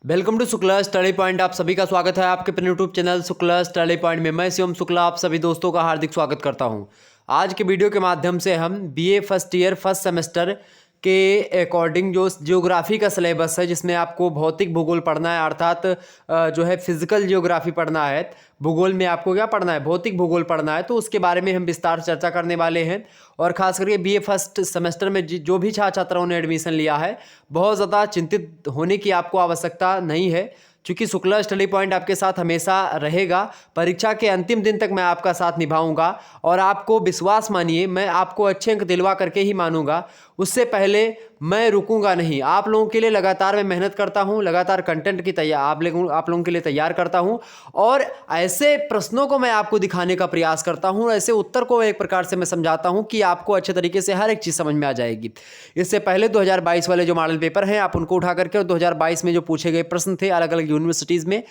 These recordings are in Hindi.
Welcome to Shukla study point. आप सभी का स्वागत है आपके अपने YouTube channel Shukla study point में। मैं शिवम शुक्ला आप सभी दोस्तों का हार्दिक स्वागत करता हूं। आज के वीडियो के माध्यम से हम BA first year first semester के अकॉर्डिंग जो जियोग्राफी का सिलेबस है, जिसमें आपको भौतिक भूगोल पढ़ना है, अर्थात जो है फिजिकल जियोग्राफी पढ़ना है। भूगोल में आपको क्या पढ़ना है? भौतिक भूगोल पढ़ना है। तो उसके बारे में हम विस्तार से चर्चा करने वाले हैं। और खास करके बीए फर्स्ट सेमेस्टर में जो भी छात्र छात्राओं ने एडमिशन लिया है, बहुत ज़्यादा चिंतित होने की आपको आवश्यकता नहीं है, क्योंकि शुक्ला स्टडी पॉइंट आपके साथ हमेशा रहेगा। परीक्षा के अंतिम दिन तक मैं आपका साथ निभाऊंगा और आपको विश्वास मानिए, मैं आपको अच्छे अंक दिलवा करके ही मानूंगा। उससे पहले मैं रुकूंगा नहीं। आप लोगों के लिए लगातार मैं मेहनत करता हूं, लगातार कंटेंट की आप लोगों के लिए तैयार करता हूं और ऐसे प्रश्नों को मैं आपको दिखाने का प्रयास करता हूं, ऐसे उत्तर को एक प्रकार से मैं समझाता हूं कि आपको अच्छे तरीके से हर एक चीज़ समझ में आ जाएगी। इससे पहले 2022 वाले जो मॉडल पेपर हैं, आप उनको उठा करके, और 2022 में जो पूछे गए प्रश्न थे अलग अलग यूनिवर्सिटीज़ में,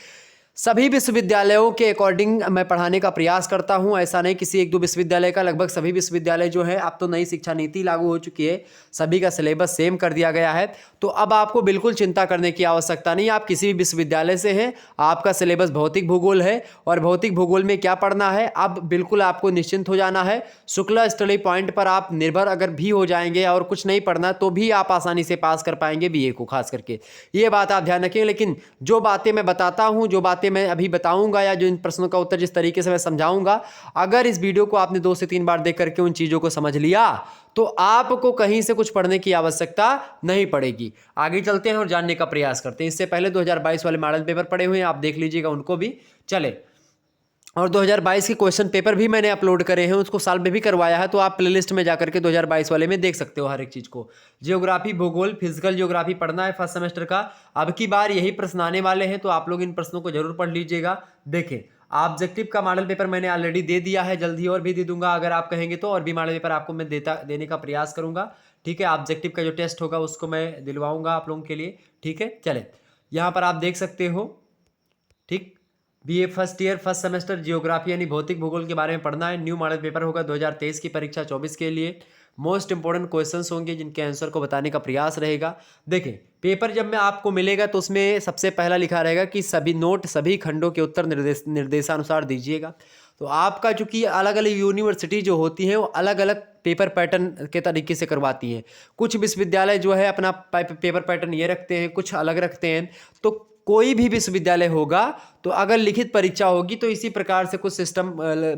सभी विश्वविद्यालयों के अकॉर्डिंग मैं पढ़ाने का प्रयास करता हूं। ऐसा नहीं किसी एक दो विश्वविद्यालय का, लगभग सभी विश्वविद्यालय जो है, अब तो नई शिक्षा नीति लागू हो चुकी है, सभी का सिलेबस सेम कर दिया गया है। तो अब आपको बिल्कुल चिंता करने की आवश्यकता नहीं। आप किसी भी विश्वविद्यालय से हैं, आपका सिलेबस भौतिक भूगोल है और भौतिक भूगोल में क्या पढ़ना है, अब बिल्कुल आपको निश्चिंत हो जाना है। शुक्ला स्टडी पॉइंट पर आप निर्भर अगर भी हो जाएंगे और कुछ नहीं पढ़ना, तो भी आप आसानी से पास कर पाएंगे बीए को। खास करके ये बात आप ध्यान रखें। लेकिन जो बातें मैं बताता हूं, जो बातें मैं अभी बताऊंगा, या जो इन प्रश्नों का उत्तर जिस तरीके से मैं समझाऊंगा, अगर इस वीडियो को आपने 2 से 3 बार देख करके उन चीज़ों को समझ लिया, तो आपको कहीं से कुछ पढ़ने की आवश्यकता नहीं पड़ेगी। आगे चलते हैं और जानने का प्रयास करते हैं। इससे पहले 2022 वाले मॉडल पेपर पड़े हुए हैं, आप देख लीजिएगा उनको भी। चले, और 2022 के क्वेश्चन पेपर भी मैंने अपलोड करे हैं, उसको सॉल्व भी करवाया है, तो आप प्लेलिस्ट में जाकर के 2022 वाले में देख सकते हो हर एक चीज़ को। जियोग्राफी, भूगोल, फिजिकल जियोग्राफी पढ़ना है फर्स्ट सेमेस्टर का। अब की बार यही प्रश्न आने वाले हैं, तो आप लोग इन प्रश्नों को जरूर पढ़ लीजिएगा। देखें, ऑब्जेक्टिव का मॉडल पेपर मैंने ऑलरेडी दे दिया है, जल्दी और भी दे दूंगा। अगर आप कहेंगे तो और भी मॉडल पेपर आपको मैं देने का प्रयास करूंगा। ठीक है, ऑब्जेक्टिव का जो टेस्ट होगा उसको मैं दिलवाऊंगा आप लोगों के लिए। ठीक है, चले, यहाँ पर आप देख सकते हो। ठीक, BA first year first semester geography यानी भौतिक भूगोल के बारे में पढ़ना है। न्यू मॉडल पेपर होगा 2023 की परीक्षा 24 के लिए। मोस्ट इंपॉर्टेंट क्वेश्चंस होंगे जिनके आंसर को बताने का प्रयास रहेगा। देखें, पेपर जब मैं आपको मिलेगा तो उसमें सबसे पहला लिखा रहेगा कि सभी नोट सभी खंडों के उत्तर निर्देशानुसार दीजिएगा। तो आपका चूंकि अलग अलग यूनिवर्सिटी जो होती हैं, वो अलग अलग पेपर पैटर्न के तरीके से करवाती हैं। कुछ विश्वविद्यालय जो है अपना पेपर पैटर्न ये रखते हैं, कुछ अलग रखते हैं। तो कोई भी विश्वविद्यालय होगा तो अगर लिखित परीक्षा होगी तो इसी प्रकार से कुछ सिस्टम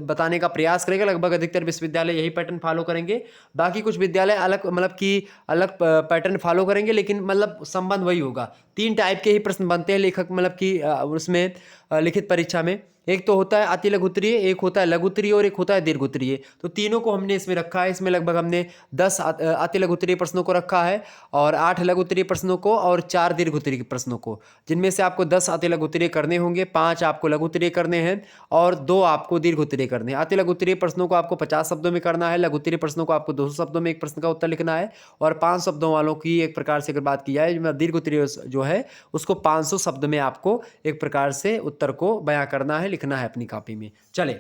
बताने का प्रयास करेगा। लगभग अधिकतर विश्वविद्यालय यही पैटर्न फॉलो करेंगे। बाकी कुछ विद्यालय अलग, मतलब कि अलग पैटर्न फॉलो करेंगे, लेकिन मतलब संबंध वही होगा। 3 टाइप के ही प्रश्न बनते हैं लेखक, मतलब कि उसमें लिखित परीक्षा में। एक तो होता है अति लघुत्तरीय, एक होता है लघुत्तरीय और एक होता है दीर्घोत्तरीय। तो तीनों को हमने इसमें रखा है। इसमें लगभग हमने 10 अति लघुत्तरीय प्रश्नों को रखा है और 8 लघुत्तरीय प्रश्नों को और 4 दीर्घोत्तरीय प्रश्नों को, जिनमें से आपको 10 अति लघुत्तरीय करने होंगे, 5 आपको लघुत्तरीय करने हैं और 2 आपको दीर्घोत्तरीय करने हैं। अति लघुत्तरीय प्रश्नों को आपको 50 शब्दों में करना है, लघुत्तरीय प्रश्नों को आपको 200 शब्दों में एक प्रश्न का उत्तर लिखना है, और 5 शब्दों वालों की एक प्रकार से अगर बात की जाए, दीर्घोत्तरीय जो है उसको 500 शब्द में आपको एक प्रकार से उत्तर को बयां करना है, लिखना है अपनी कॉपी में। चले,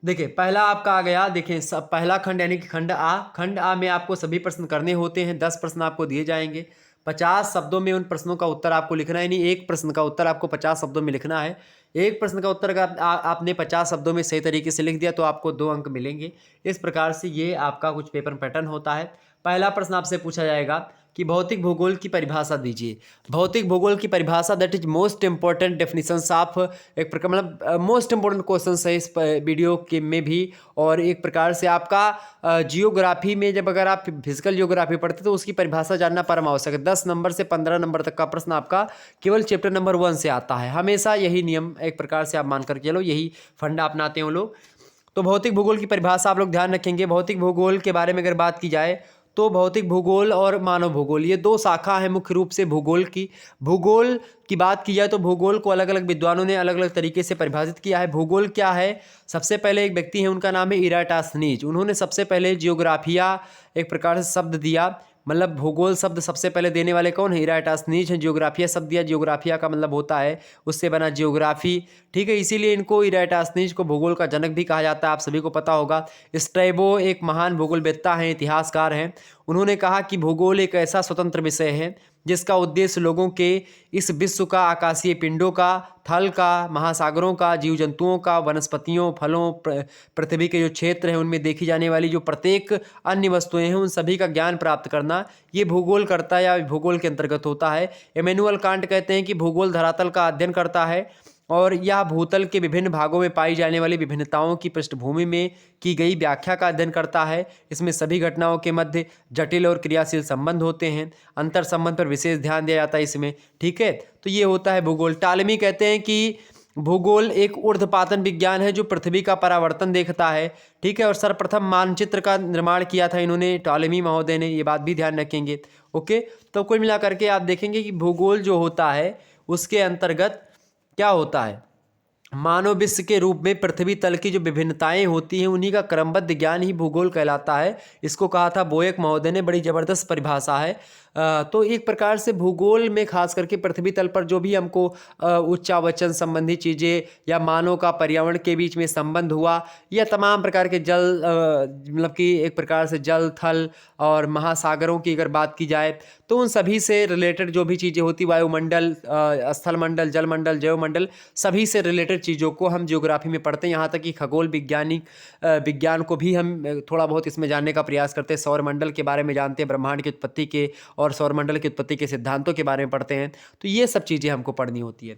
देखिए, पहला आपका आ गया। देखें, पहला खंड यानी कि खंड आ। खंड आ में आपको सभी प्रश्न करने होते हैं। 10 प्रश्न आपको दिए जाएंगे। 50 शब्दों में उन प्रश्नों का उत्तर आपको लिखना है, यानी एक प्रश्न का उत्तर आपको 50 शब्दों में लिखना है। एक प्रश्न का उत्तर अगर आपने 50 शब्दों में सही तरीके से लिख दिया तो आपको 2 अंक मिलेंगे। इस प्रकार से ये आपका कुछ पेपर पैटर्न होता है। पहला प्रश्न आपसे पूछा जाएगा कि भौतिक भूगोल की परिभाषा दीजिए। भौतिक भूगोल की परिभाषा, that is most important definitions of, एक प्रकार मतलब मोस्ट इंपॉर्टेंट क्वेश्चन है इस वीडियो के में भी। और एक प्रकार से आपका जियोग्राफी में जब अगर आप फिजिकल जियोग्राफी पढ़ते तो उसकी परिभाषा जानना परम आवश्यक है। 10 नंबर से 15 नंबर तक का प्रश्न आपका केवल चैप्टर नंबर 1 से आता है। हमेशा यही नियम एक प्रकार से आप मान कर चलो, यही फंडा अपनाते हैं वो लोग। तो भौतिक भूगोल की परिभाषा आप लोग ध्यान रखेंगे। भौतिक भूगोल के बारे में अगर बात की जाए तो भौतिक भूगोल और मानव भूगोल, ये 2 शाखा है मुख्य रूप से भूगोल की। भूगोल की बात की जाए तो भूगोल को अलग अलग विद्वानों ने अलग अलग तरीके से परिभाषित किया है। भूगोल क्या है? सबसे पहले एक व्यक्ति है, उनका नाम है इराटास्थनीज। उन्होंने सबसे पहले जियोग्राफिया एक प्रकार से शब्द दिया, मतलब भूगोल शब्द सबसे पहले देने वाले कौन है? इराटास्थनीज हैं। जियोग्राफिया शब्द दिया, जियोग्राफिया का मतलब होता है, उससे बना जियोग्राफी। ठीक है, इसीलिए इनको इराटास्थनीज को भूगोल का जनक भी कहा जाता है। आप सभी को पता होगा। स्ट्रैबो एक महान भूगोलवेत्ता हैं, इतिहासकार हैं। उन्होंने कहा कि भूगोल एक ऐसा स्वतंत्र विषय है जिसका उद्देश्य लोगों के इस विश्व का, आकाशीय पिंडों का, थल का, महासागरों का, जीव जंतुओं का, वनस्पतियों, फलों, पृथ्वी के जो क्षेत्र हैं उनमें देखी जाने वाली जो प्रत्येक अन्य वस्तुएं हैं उन सभी का ज्ञान प्राप्त करना, ये भूगोल करता है या भूगोल के अंतर्गत होता है। इमैनुअल कांट कहते हैं कि भूगोल धरातल का अध्ययन करता है और यह भूतल के विभिन्न भागों में पाई जाने वाली विभिन्नताओं की पृष्ठभूमि में की गई व्याख्या का अध्ययन करता है। इसमें सभी घटनाओं के मध्य जटिल और क्रियाशील संबंध होते हैं, अंतर संबंध पर विशेष ध्यान दिया जाता है इसमें। ठीक है, तो ये होता है भूगोल। टालेमी कहते हैं कि भूगोल एक ऊर्ध्वपातन विज्ञान है जो पृथ्वी का परावर्तन देखता है। ठीक है, और सर्वप्रथम मानचित्र का निर्माण किया था इन्होंने, टॉलेमी महोदय ने, ये बात भी ध्यान रखेंगे। ओके, तो कुल मिलाकर के आप देखेंगे कि भूगोल जो होता है उसके अंतर्गत क्या होता है, मानव विश्व के रूप में पृथ्वी तल की जो विभिन्नताएं होती हैं उन्हीं का क्रमबद्ध ज्ञान ही भूगोल कहलाता है। इसको कहा था बोयक महोदय ने, बड़ी ज़बरदस्त परिभाषा है। तो एक प्रकार से भूगोल में खास करके पृथ्वी तल पर जो भी हमको उच्चावचन संबंधी चीज़ें या मानव का पर्यावरण के बीच में संबंध हुआ, या तमाम प्रकार के जल मतलब कि एक प्रकार से जल, थल और महासागरों की अगर बात की जाए तो उन सभी से रिलेटेड जो भी चीज़ें होती, वायुमंडल, स्थल मंडल, जलमंडल, जैवमंडल, सभी से रिलेटेड चीज़ों को हम ज्योग्राफी में पढ़ते हैं। यहाँ तक कि खगोल विज्ञान को भी हम थोड़ा बहुत इसमें जानने का प्रयास करते हैं। सौरमंडल के बारे में जानते हैं, ब्रह्मांड की उत्पत्ति के और सौरमंडल की उत्पत्ति के सिद्धांतों के बारे में पढ़ते हैं। तो ये सब चीज़ें हमको पढ़नी होती है।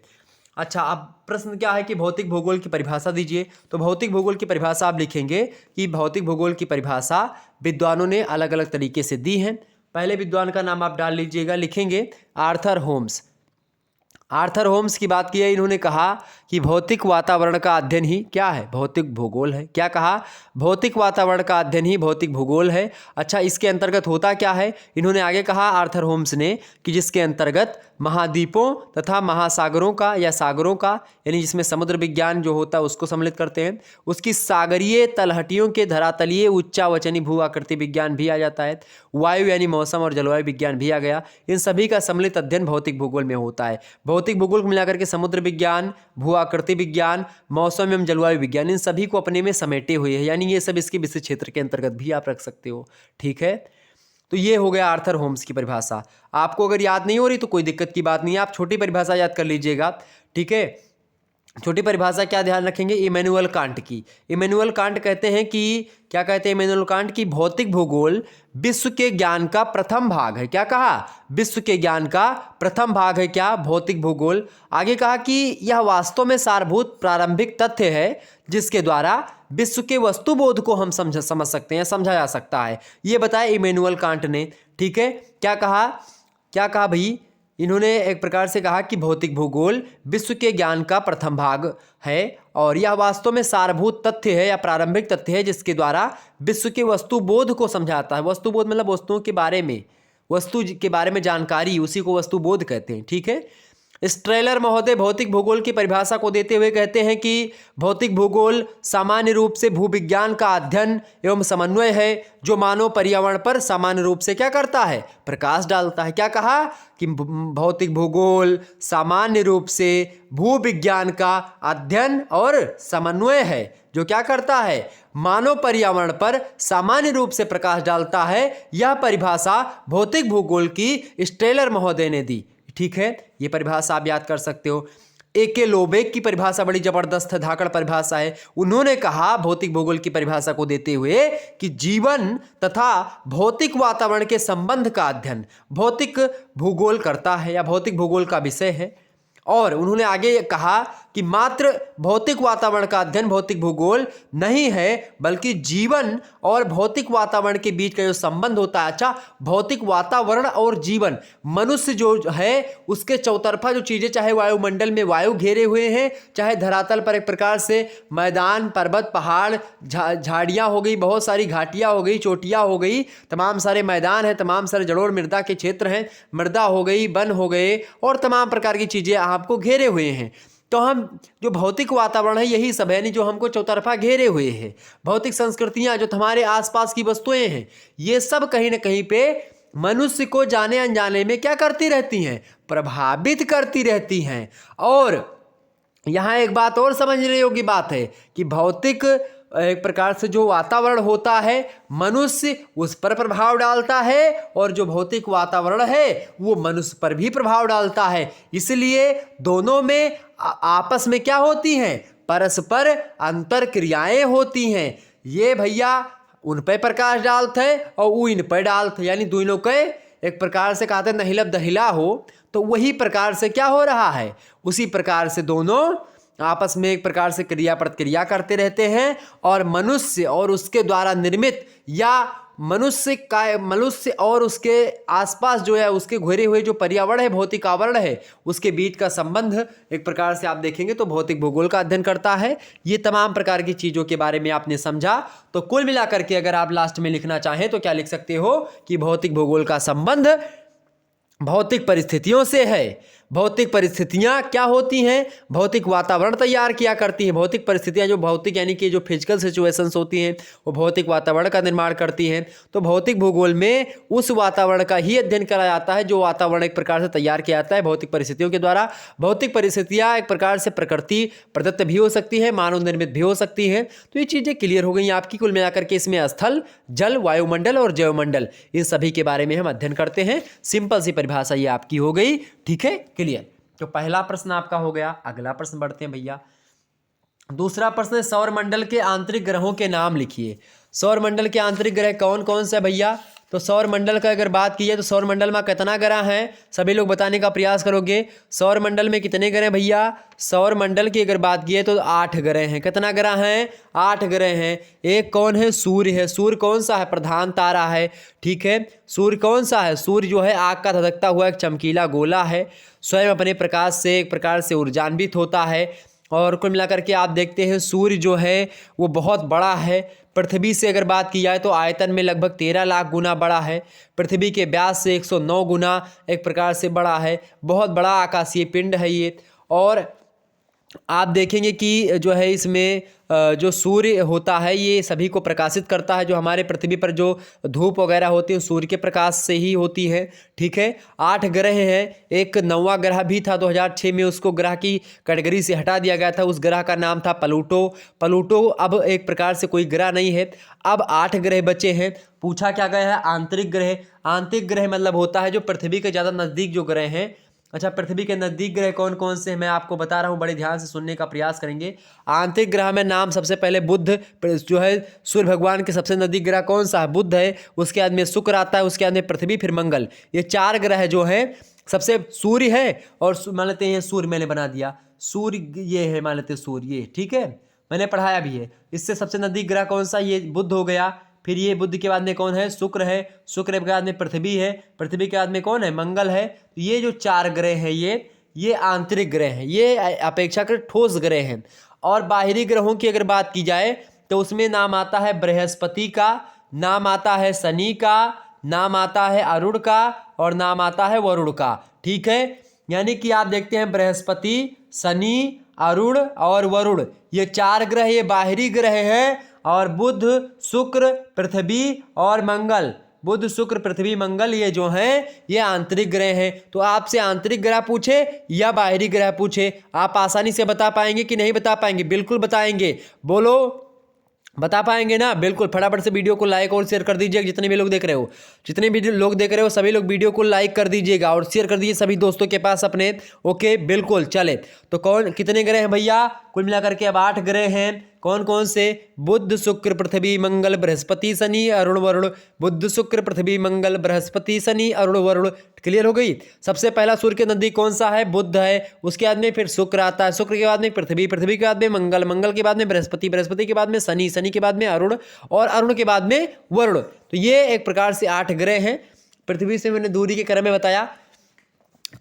अच्छा, अब प्रश्न क्या है कि भौतिक भूगोल की परिभाषा दीजिए। तो भौतिक भूगोल की परिभाषा आप लिखेंगे कि भौतिक भूगोल की परिभाषा विद्वानों ने अलग अलग तरीके से दी है। पहले विद्वान का नाम आप डाल लीजिएगा, लिखेंगे आर्थर होम्स। आर्थर होम्स की बात की है, इन्होंने कहा कि भौतिक वातावरण का अध्ययन ही क्या है, भौतिक भूगोल है। क्या कहा, भौतिक वातावरण का अध्ययन ही भौतिक भूगोल है। अच्छा, इसके अंतर्गत होता क्या है, इन्होंने आगे कहा आर्थर होम्स ने कि जिसके अंतर्गत महाद्वीपों तथा महासागरों का या सागरों का, यानी जिसमें समुद्र विज्ञान जो होता है उसको सम्मिलित करते हैं, उसकी सागरीय तलहटियों के धरातलीय उच्चावचनी भू आकृति विज्ञान भी आ जाता है, वायु यानी मौसम और जलवायु विज्ञान भी आ गया। इन सभी का सम्मिलित अध्ययन भौतिक भूगोल में होता है। भौतिक भूगोल को मिलाकर के समुद्र विज्ञान, भू आकृति विज्ञान, मौसम एवं जलवायु विज्ञान, इन सभी को अपने में समेटे हुए हैं, यानी ये सब इसके विशिष्ट क्षेत्र के अंतर्गत भी आप रख सकते हो। ठीक है, तो ये हो गया आर्थर होम्स की परिभाषा। आपको अगर याद नहीं हो रही तो कोई दिक्कत की बात नहीं है, आप छोटी परिभाषा याद कर लीजिएगा। ठीक है, छोटी परिभाषा क्या ध्यान रखेंगे, इमैनुअल कांट की। इमैनुअल कांट कहते हैं कि, क्या कहते हैं इमैनुअल कांट की, भौतिक भूगोल विश्व के ज्ञान का प्रथम भाग है। क्या कहा, विश्व के ज्ञान का प्रथम भाग है क्या, भौतिक भूगोल। आगे कहा कि यह वास्तव में सारभूत प्रारंभिक तथ्य है जिसके द्वारा विश्व के वस्तुबोध को हम समझ सकते हैं, समझा जा सकता है, ये बताया इमैनुअल कांट ने। ठीक है, क्या कहा भाई, इन्होंने एक प्रकार से कहा कि भौतिक भूगोल विश्व के ज्ञान का प्रथम भाग है और यह वास्तव में सारभूत तथ्य है या प्रारंभिक तथ्य है जिसके द्वारा विश्व के वस्तुबोध को समझाता है। वस्तुबोध मतलब वस्तुओं के बारे में, वस्तु के बारे में जानकारी, उसी को वस्तुबोध कहते हैं। ठीक है, स्ट्रेलर महोदय भौतिक भूगोल की परिभाषा को देते हुए कहते हैं कि भौतिक भूगोल सामान्य रूप से भूविज्ञान का अध्ययन एवं समन्वय है जो मानव पर्यावरण पर सामान्य रूप से क्या करता है, प्रकाश डालता है। क्या कहा कि भौतिक भूगोल सामान्य रूप से भूविज्ञान का अध्ययन और समन्वय है जो क्या करता है, मानव पर्यावरण पर सामान्य रूप से प्रकाश डालता है। यह परिभाषा भौतिक भूगोल की स्ट्रेलर महोदय ने दी। ठीक है, ये परिभाषा आप याद कर सकते हो। ए.के. लोबेक की परिभाषा बड़ी जबरदस्त है, धाकड़ परिभाषा है। उन्होंने कहा भौतिक भूगोल की परिभाषा को देते हुए कि जीवन तथा भौतिक वातावरण के संबंध का अध्ययन भौतिक भूगोल करता है या भौतिक भूगोल का विषय है। और उन्होंने आगे कहा कि मात्र भौतिक वातावरण का अध्ययन भौतिक भूगोल नहीं है बल्कि जीवन और भौतिक वातावरण के बीच का जो संबंध होता है, अच्छा भौतिक वातावरण और जीवन, मनुष्य जो है उसके चौतरफा जो चीज़ें, चाहे वायुमंडल में वायु घेरे हुए हैं, चाहे धरातल पर एक प्रकार से मैदान, पर्वत, पहाड़, झाड़ियाँ हो गई, बहुत सारी घाटियाँ हो गई, चोटियाँ हो गई, तमाम सारे मैदान हैं, तमाम सारे जड़ोड़ मृदा के क्षेत्र हैं, मृदा हो गई, वन हो गए और तमाम प्रकार की चीज़ें आपको घेरे हुए हैं। तो हम जो भौतिक वातावरण है यही सब है, नहीं जो हमको चौतरफा घेरे हुए हैं। भौतिक संस्कृतियां जो हमारे आसपास की वस्तुएं हैं ये सब कहीं ना कहीं पे मनुष्य को जाने अनजाने में क्या करती रहती हैं, प्रभावित करती रहती हैं। और यहाँ एक बात और समझने योग्य बात है कि भौतिक एक प्रकार से जो वातावरण होता है मनुष्य उस पर प्रभाव डालता है, और जो भौतिक वातावरण है वो मनुष्य पर भी प्रभाव डालता है। इसलिए दोनों में आपस में क्या होती हैं, परस्पर अंतर क्रियाएं होती हैं। ये भैया उन पर प्रकाश डालते हैं और वो इन पर डालते हैं, यानी दोनों के एक प्रकार से कहते हैं नहिलब दहिला हो, तो वही प्रकार से क्या हो रहा है, उसी प्रकार से दोनों आपस में एक प्रकार से क्रिया प्रतिक्रिया करते रहते हैं। और मनुष्य और उसके द्वारा निर्मित या मनुष्य और उसके आसपास जो है उसके घिरे हुए जो पर्यावरण है, भौतिक आवरण है, उसके बीच का संबंध एक प्रकार से आप देखेंगे तो भौतिक भूगोल का अध्ययन करता है। ये तमाम प्रकार की चीज़ों के बारे में आपने समझा। तो कुल मिलाकर के अगर आप लास्ट में लिखना चाहें तो क्या लिख सकते हो कि भौतिक भूगोल का संबंध भौतिक परिस्थितियों से है। भौतिक परिस्थितियाँ क्या होती हैं, भौतिक वातावरण तैयार किया करती हैं। भौतिक परिस्थितियाँ जो भौतिक यानी कि जो फिजिकल सिचुएशंस होती हैं वो भौतिक वातावरण का निर्माण करती हैं। तो भौतिक भूगोल में उस वातावरण का ही अध्ययन करा जाता है जो वातावरण एक प्रकार से तैयार किया जाता है भौतिक परिस्थितियों के द्वारा। भौतिक परिस्थितियाँ एक प्रकार से प्रकृति प्रदत्त भी हो सकती है, मानव निर्मित भी हो सकती हैं। तो ये चीज़ें क्लियर हो गई आपकी। कुल मिलाकर के इसमें स्थल, जल, वायुमंडल और जैवमंडल, इन सभी के बारे में हम अध्ययन करते हैं। सिंपल सी परिभाषा ये आपकी हो गई, ठीक है, क्लियर। तो पहला प्रश्न आपका हो गया। अगला प्रश्न बढ़ते हैं भैया। दूसरा प्रश्न है सौर मंडल के आंतरिक ग्रहों के नाम लिखिए। सौर मंडल के आंतरिक ग्रह कौन कौन से भैया? तो सौर मंडल का अगर बात की जाए तो सौर मंडल में कितना ग्रह हैं, सभी लोग बताने का प्रयास करोगे। सौर मंडल में कितने ग्रह भैया? सौर मंडल की अगर बात की जाए तो 8 ग्रह हैं। कितना ग्रह हैं? 8 ग्रह हैं। एक कौन है? सूर्य है। सूर्य कौन सा है? प्रधान तारा है, ठीक है। सूर्य कौन सा है? सूर्य जो है आग का धधकता हुआ एक चमकीला गोला है, स्वयं अपने प्रकाश से एक प्रकार से ऊर्जान्वित होता है। और कुल मिलाकर के आप देखते हैं सूर्य जो है वो बहुत बड़ा है। पृथ्वी से अगर बात की जाए तो आयतन में लगभग 13 लाख गुना बड़ा है। पृथ्वी के व्यास से 109 गुना एक प्रकार से बड़ा है। बहुत बड़ा आकाशीय पिंड है ये। और आप देखेंगे कि जो है इसमें जो सूर्य होता है ये सभी को प्रकाशित करता है। जो हमारे पृथ्वी पर जो धूप वगैरह होती है सूर्य के प्रकाश से ही होती है, ठीक है। 8 ग्रह हैं। एक 9वां ग्रह भी था, 2006 में उसको ग्रह की कैटेगरी से हटा दिया गया था। उस ग्रह का नाम था प्लूटो। प्लूटो अब एक प्रकार से कोई ग्रह नहीं है। अब 8 ग्रह बचे हैं। पूछा क्या गया है? आंतरिक ग्रह। आंतरिक ग्रह मतलब होता है जो पृथ्वी के ज़्यादा नज़दीक जो ग्रह हैं। अच्छा, पृथ्वी के नज़दीक ग्रह कौन कौन से हैं मैं आपको बता रहा हूँ, बड़े ध्यान से सुनने का प्रयास करेंगे। आंतरिक ग्रह में नाम सबसे पहले बुध जो है सूर्य भगवान के सबसे नज़दीक ग्रह कौन सा है? बुध है। उसके बाद में शुक्र आता है, उसके बाद में पृथ्वी, फिर मंगल। ये 4 ग्रह जो हैं सबसे सूर्य है। और मान लेते हैं सूर्य मैंने बना दिया, सूर्य ये है, मान लेते हैं सूर्य ये, ठीक है, मैंने पढ़ाया भी है। इससे सबसे नज़दीक ग्रह कौन सा? ये बुध हो गया। फिर ये बुध के बाद में कौन है? शुक्र है। शुक्र के बाद में पृथ्वी है। पृथ्वी के बाद में कौन है? मंगल है। तो ये जो 4 ग्रह हैं ये आंतरिक ग्रह हैं, ये अपेक्षाकृत ठोस ग्रह हैं। और बाहरी ग्रहों की अगर बात की जाए तो उसमें नाम आता है बृहस्पति का, नाम आता है शनि का, नाम आता है अरुण का, और नाम आता है वरुण का, ठीक है। यानी कि आप देखते हैं बृहस्पति, शनि, अरुण और वरुण, ये 4 ग्रह ये बाहरी ग्रह हैं। और बुध, शुक्र, पृथ्वी और मंगल, बुध, शुक्र, पृथ्वी, मंगल ये जो हैं ये आंतरिक ग्रह हैं। तो आपसे आंतरिक ग्रह पूछे या बाहरी ग्रह पूछे, आप आसानी से बता पाएंगे कि नहीं बता पाएंगे? बिल्कुल बताएंगे। बोलो, बता पाएंगे ना? बिल्कुल। फटाफट से वीडियो को लाइक और शेयर कर दीजिएगा। जितने भी लोग देख रहे हो, जितने भी लोग देख रहे हो सभी लोग वीडियो को लाइक कर दीजिएगा और शेयर कर दीजिए सभी दोस्तों के पास अपने। ओके, बिल्कुल। चले तो कौन कितने ग्रह हैं भैया? कुल मिलाकर के अब 8 ग्रह हैं। कौन कौन से? बुध, शुक्र, पृथ्वी, मंगल, बृहस्पति, शनि, अरुण, वरुण। बुध, शुक्र, पृथ्वी, मंगल, बृहस्पति, शनि, अरुण, वरुण। क्लियर हो गई? सबसे पहला सूर्य के नजदीक कौन सा है? बुध है। उसके बाद में फिर शुक्र आता है, शुक्र के बाद में पृथ्वी, पृथ्वी के बाद में मंगल, मंगल के बाद में बृहस्पति, बृहस्पति के बाद में शनि, शनि के बाद में अरुण, और अरुण के बाद में वरुण। तो ये एक प्रकार से 8 ग्रह हैं। पृथ्वी से मैंने दूरी के क्रम में बताया,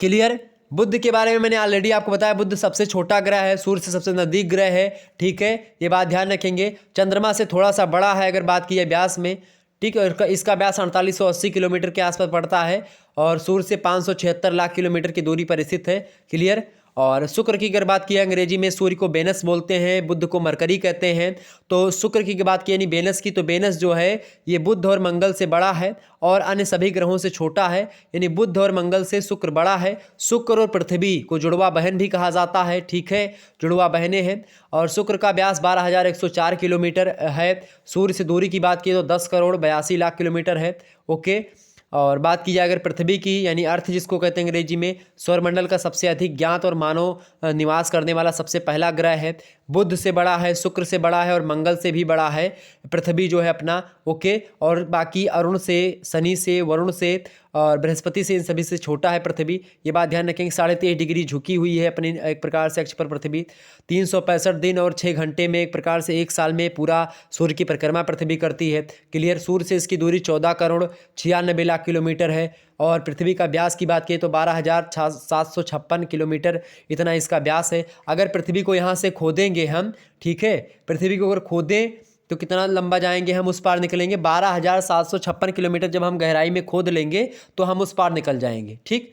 क्लियर। बुध के बारे में मैंने ऑलरेडी आपको बताया, बुध सबसे छोटा ग्रह है, सूर्य से सबसे नज़दीक ग्रह है, ठीक है, ये बात ध्यान रखेंगे। चंद्रमा से थोड़ा सा बड़ा है अगर बात की जाए व्यास में, ठीक है। इसका व्यास 4880 किलोमीटर के आसपास पड़ता है और सूर्य से 576 लाख किलोमीटर की दूरी पर स्थित है, क्लियर। और शुक्र की अगर बात की अंग्रेजी में सूर्य को वेनस बोलते हैं, बुध को मरकरी कहते हैं। तो शुक्र की बात की यानी वेनस की, तो वेनस जो है ये बुध और मंगल से बड़ा है और अन्य सभी ग्रहों से छोटा है, यानी बुध और मंगल से शुक्र बड़ा है। शुक्र और पृथ्वी को जुड़वा बहन भी कहा जाता है, ठीक है, जुड़वा बहनें हैं। और शुक्र का व्यास 12,104 किलोमीटर है। सूर्य से दूरी की बात की तो 10,82,00,000 किलोमीटर है, ओके। और बात की जाए अगर पृथ्वी की यानी अर्थ जिसको कहते हैं अंग्रेजी में, सौरमंडल का सबसे अधिक ज्ञात और मानव निवास करने वाला सबसे पहला ग्रह है। बुध से बड़ा है, शुक्र से बड़ा है और मंगल से भी बड़ा है पृथ्वी जो है अपना, ओके। और बाकी अरुण से, शनि से, वरुण से और बृहस्पति से, इन सभी से छोटा है पृथ्वी। ये बात ध्यान रखेंगे। 23.5 डिग्री झुकी हुई है अपनी एक प्रकार से अक्ष पर पृथ्वी। 365 दिन और 6 घंटे में एक प्रकार से एक साल में पूरा सूर्य की परिक्रमा पृथ्वी करती है। क्लियर। सूर्य से इसकी दूरी 14,96,00,000 किलोमीटर है। और पृथ्वी का व्यास की बात की तो 12,756 किलोमीटर इतना इसका व्यास है। अगर पृथ्वी को यहाँ से खोदेंगे हम, ठीक है, पृथ्वी को अगर खोदें तो कितना लंबा जाएंगे हम, उस पार निकलेंगे। 12,756 किलोमीटर जब हम गहराई में खोद लेंगे तो हम उस पार निकल जाएंगे, ठीक।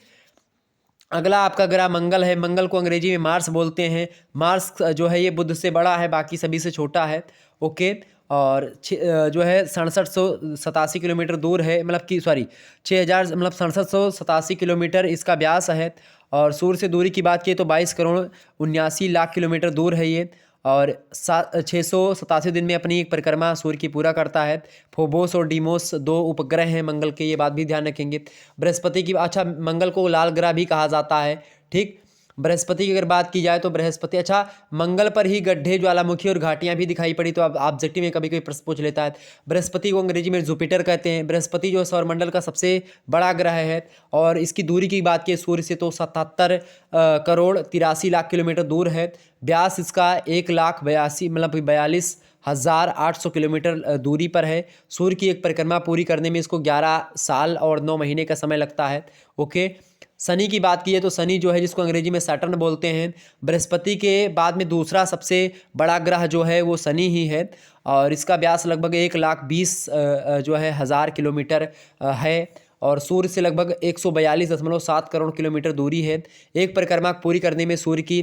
अगला आपका ग्रह मंगल है। मंगल को अंग्रेजी में मार्स बोलते हैं। मार्स जो है ये बुध से बड़ा है, बाकी सभी से छोटा है, ओके। और जो है 6787 किलोमीटर दूर है, मतलब कि सॉरी 6787 किलोमीटर इसका व्यास है। और सूर्य से दूरी की बात की तो 22,79,00,000 किलोमीटर दूर है ये। और 687 दिन में अपनी एक परिक्रमा सूर्य की पूरा करता है। फोबोस और डीमोस 2 उपग्रह हैं मंगल के, ये बात भी ध्यान रखेंगे। बृहस्पति की, अच्छा, मंगल को लाल ग्रह भी कहा जाता है, ठीक। बृहस्पति की अगर बात की जाए तो बृहस्पति, अच्छा, मंगल पर ही गड्ढे, ज्वालामुखी और घाटियां भी दिखाई पड़ी, तो अब ऑब्जेक्टिव में कभी कभी प्रश्न पूछ लेता है। बृहस्पति को अंग्रेजी में जुपिटर कहते हैं। बृहस्पति जो सौरमंडल का सबसे बड़ा ग्रह है और इसकी दूरी की बात की सूर्य से तो 77,83,00,000 किलोमीटर दूर है। व्यास इसका 1,82,000 मतलब 42,800 किलोमीटर दूरी पर है। सूर्य की एक परिक्रमा पूरी करने में इसको 11 साल और 9 महीने का समय लगता है, ओके। शनि की बात की है तो शनि जो है जिसको अंग्रेजी में सैटर्न बोलते हैं, बृहस्पति के बाद में दूसरा सबसे बड़ा ग्रह जो है वो शनि ही है। और इसका व्यास लगभग 1,20,000 जो है हज़ार किलोमीटर है। और सूर्य से लगभग 142.7 करोड़ किलोमीटर दूरी है। एक परिक्रमा पूरी करने में सूर्य की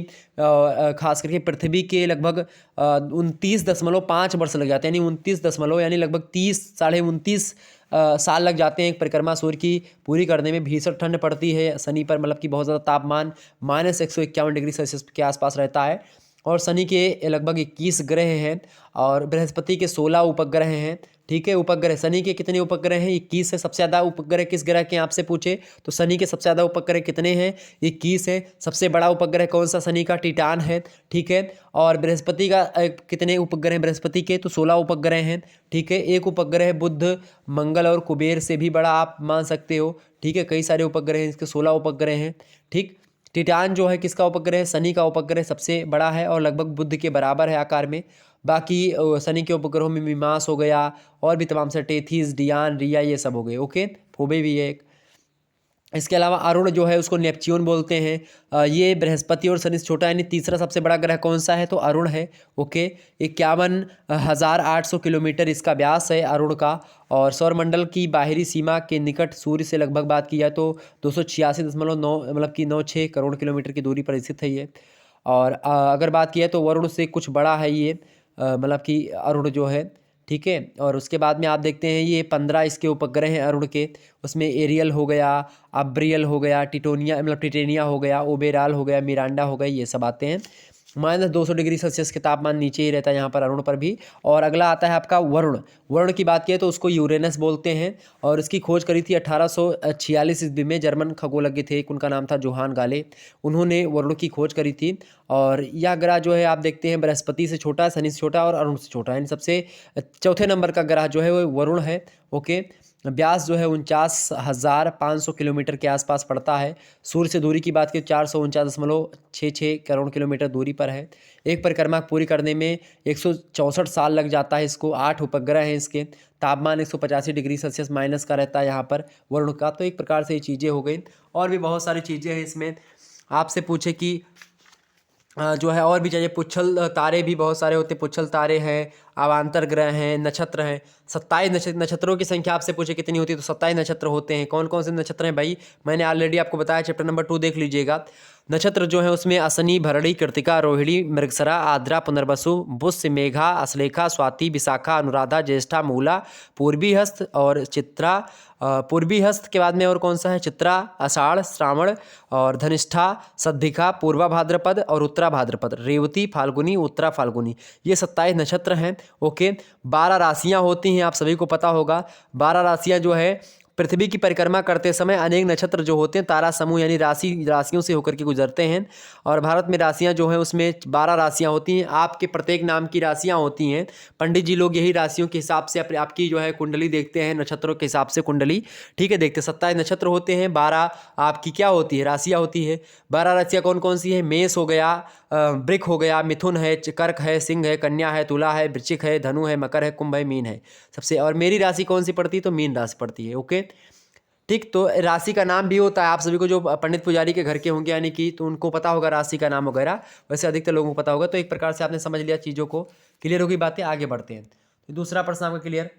खास करके पृथ्वी के लगभग 29.5 वर्ष लग जाते हैं, यानी 29 दशमलव यानी लगभग 30 साढ़े 29 साल लग जाते हैं एक परिक्रमा सूर्य की पूरी करने में। भीषण ठंड पड़ती है शनि पर, मतलब कि बहुत ज़्यादा तापमान -151 डिग्री सेल्सियस के आसपास रहता है। और शनि के लगभग 21 ग्रह हैं और बृहस्पति के 16 उपग्रह हैं, ठीक है। उपग्रह शनि के कितने उपग्रह हैं? 21 है। सबसे ज़्यादा उपग्रह किस ग्रह के आपसे पूछे तो शनि के सबसे ज़्यादा उपग्रह कितने हैं? 21 है। सबसे बड़ा उपग्रह कौन सा? शनि का टिटान है, ठीक है। और बृहस्पति का कितने उपग्रह हैं बृहस्पति के? तो 16 उपग्रह हैं, ठीक है। एक उपग्रह है बुध, मंगल और कुबेर से भी बड़ा आप मान सकते हो, ठीक है। कई सारे उपग्रह हैं, इसके 16 उपग्रह हैं, ठीक। टिटान जो है किसका उपग्रह है? शनि का उपग्रह सबसे बड़ा है और लगभग बुध के बराबर है आकार में। बाकी शनि के उपग्रहों में मिमास हो गया और भी तमाम से टेथीस, डियान, रिया, ये सब हो गए, ओके। फोबे भी है एक। इसके अलावा अरुण जो है उसको नेपच्यून बोलते हैं। ये बृहस्पति और शनि से छोटा, यानी तीसरा सबसे बड़ा ग्रह कौन सा है? तो अरुण है, ओके। 51,800 किलोमीटर इसका व्यास है अरुण का। और सौरमंडल की बाहरी सीमा के निकट सूर्य से लगभग बात की जाए तो 286.9 मतलब कि 96 करोड़ किलोमीटर की दूरी पर स्थित है ये। और अगर बात की जाए तो वरुण से कुछ बड़ा है ये, मतलब कि अरुण जो है, ठीक है। और उसके बाद में आप देखते हैं ये 15 इसके उपग्रह हैं अरुण के। उसमें एरियल हो गया, अब्रियल हो गया, टिटोनिया मतलब टिटेनिया हो गया, ओबेराल हो गया, मिरांडा हो गया, ये सब आते हैं। -200 डिग्री सेल्सियस के तापमान नीचे ही रहता है यहाँ पर अरुण पर भी। और अगला आता है आपका वरुण। वरुण की बात करें तो उसको यूरेनस बोलते हैं और इसकी खोज करी थी 1846 ईस्वी में। जर्मन खगोलज्ञ थे एक, उनका नाम था जोहान गाले, उन्होंने वरुण की खोज करी थी। और यह ग्रह जो है आप देखते हैं बृहस्पति से छोटा है, शनि से छोटा और अरुण से छोटा है। इन सबसे चौथे नंबर का ग्रह जो है वो वरुण है, ओके। व्यास जो है 49,500 किलोमीटर के आसपास पड़ता है। सूर्य से दूरी की बात की 449.66 करोड़ किलोमीटर दूरी पर है। एक परिक्रमा पूरी करने में 164 साल लग जाता है इसको। 8 उपग्रह हैं इसके। तापमान 185 डिग्री सेल्सियस माइनस का रहता है यहाँ पर वरुण का। तो एक प्रकार से ये चीज़ें हो गई और भी बहुत सारी चीज़ें हैं इसमें। आपसे पूछे कि जो है और भी चाहिए, पुच्छल तारे भी बहुत सारे होते हैं। पुच्छल तारे हैं, अवान्तर ग्रह हैं, नक्षत्र हैं। 27 नक्षत्रों की संख्या आपसे पूछे कितनी होती है तो 27 नक्षत्र होते हैं। कौन कौन से नक्षत्र हैं भाई? मैंने ऑलरेडी आपको बताया, चैप्टर नंबर 2 देख लीजिएगा। नक्षत्र जो है उसमें अश्विनी, भरणी, कृतिका, रोहिणी, मृगशिरा, आद्रा, पुनर्वसु, पुष्य, मेघा, अश्लेषा, स्वाति, विशाखा, अनुराधा, ज्येष्ठा, मूला, पूर्वी हस्त और चित्रा। पूर्वी हस्त के बाद में और कौन सा है? चित्रा, आषाढ़, श्रावण और धनिष्ठा, सद्भिखा, पूर्वा भाद्रपद और उत्तरा भाद्रपद, रेवती, फाल्गुनी, उत्तरा फाल्गुनी। ये 27 नक्षत्र हैं। ओके, 12 राशियां होती हैं, आप सभी को पता होगा। 12 राशियां जो है पृथ्वी की परिक्रमा करते समय अनेक नक्षत्र जो होते हैं तारा समूह यानी राशियों से होकर के गुजरते हैं। और भारत में राशियां जो हैं उसमें 12 राशियां होती हैं। आपके प्रत्येक नाम की राशियां होती हैं। पंडित जी लोग यही राशियों के हिसाब से आपकी जो है कुंडली देखते हैं, नक्षत्रों के हिसाब से कुंडली, ठीक है, देखते हैं। 27 नक्षत्र होते हैं, 12 आपकी क्या होती है? राशियाँ होती है। 12 राशियाँ कौन कौन सी है? मेष हो गया, वृक हो गया, मिथुन है, कर्क है, सिंह है, कन्या है, तुला है, वृश्चिक है, धनु है, मकर है, कुंभ है, मीन है सबसे। और मेरी राशि कौन सी पड़ती है? तो मीन राशि पड़ती है। ओके, ठीक। तो राशि का नाम भी होता है, आप सभी को जो पंडित पुजारी के घर के होंगे यानी कि, तो उनको पता होगा राशि का नाम वगैरह, वैसे अधिकतर लोगों को पता होगा। तो एक प्रकार से आपने समझ लिया चीज़ों को, क्लियर होगी बातें, आगे बढ़ते हैं। तो दूसरा प्रश्न आपका क्लियर।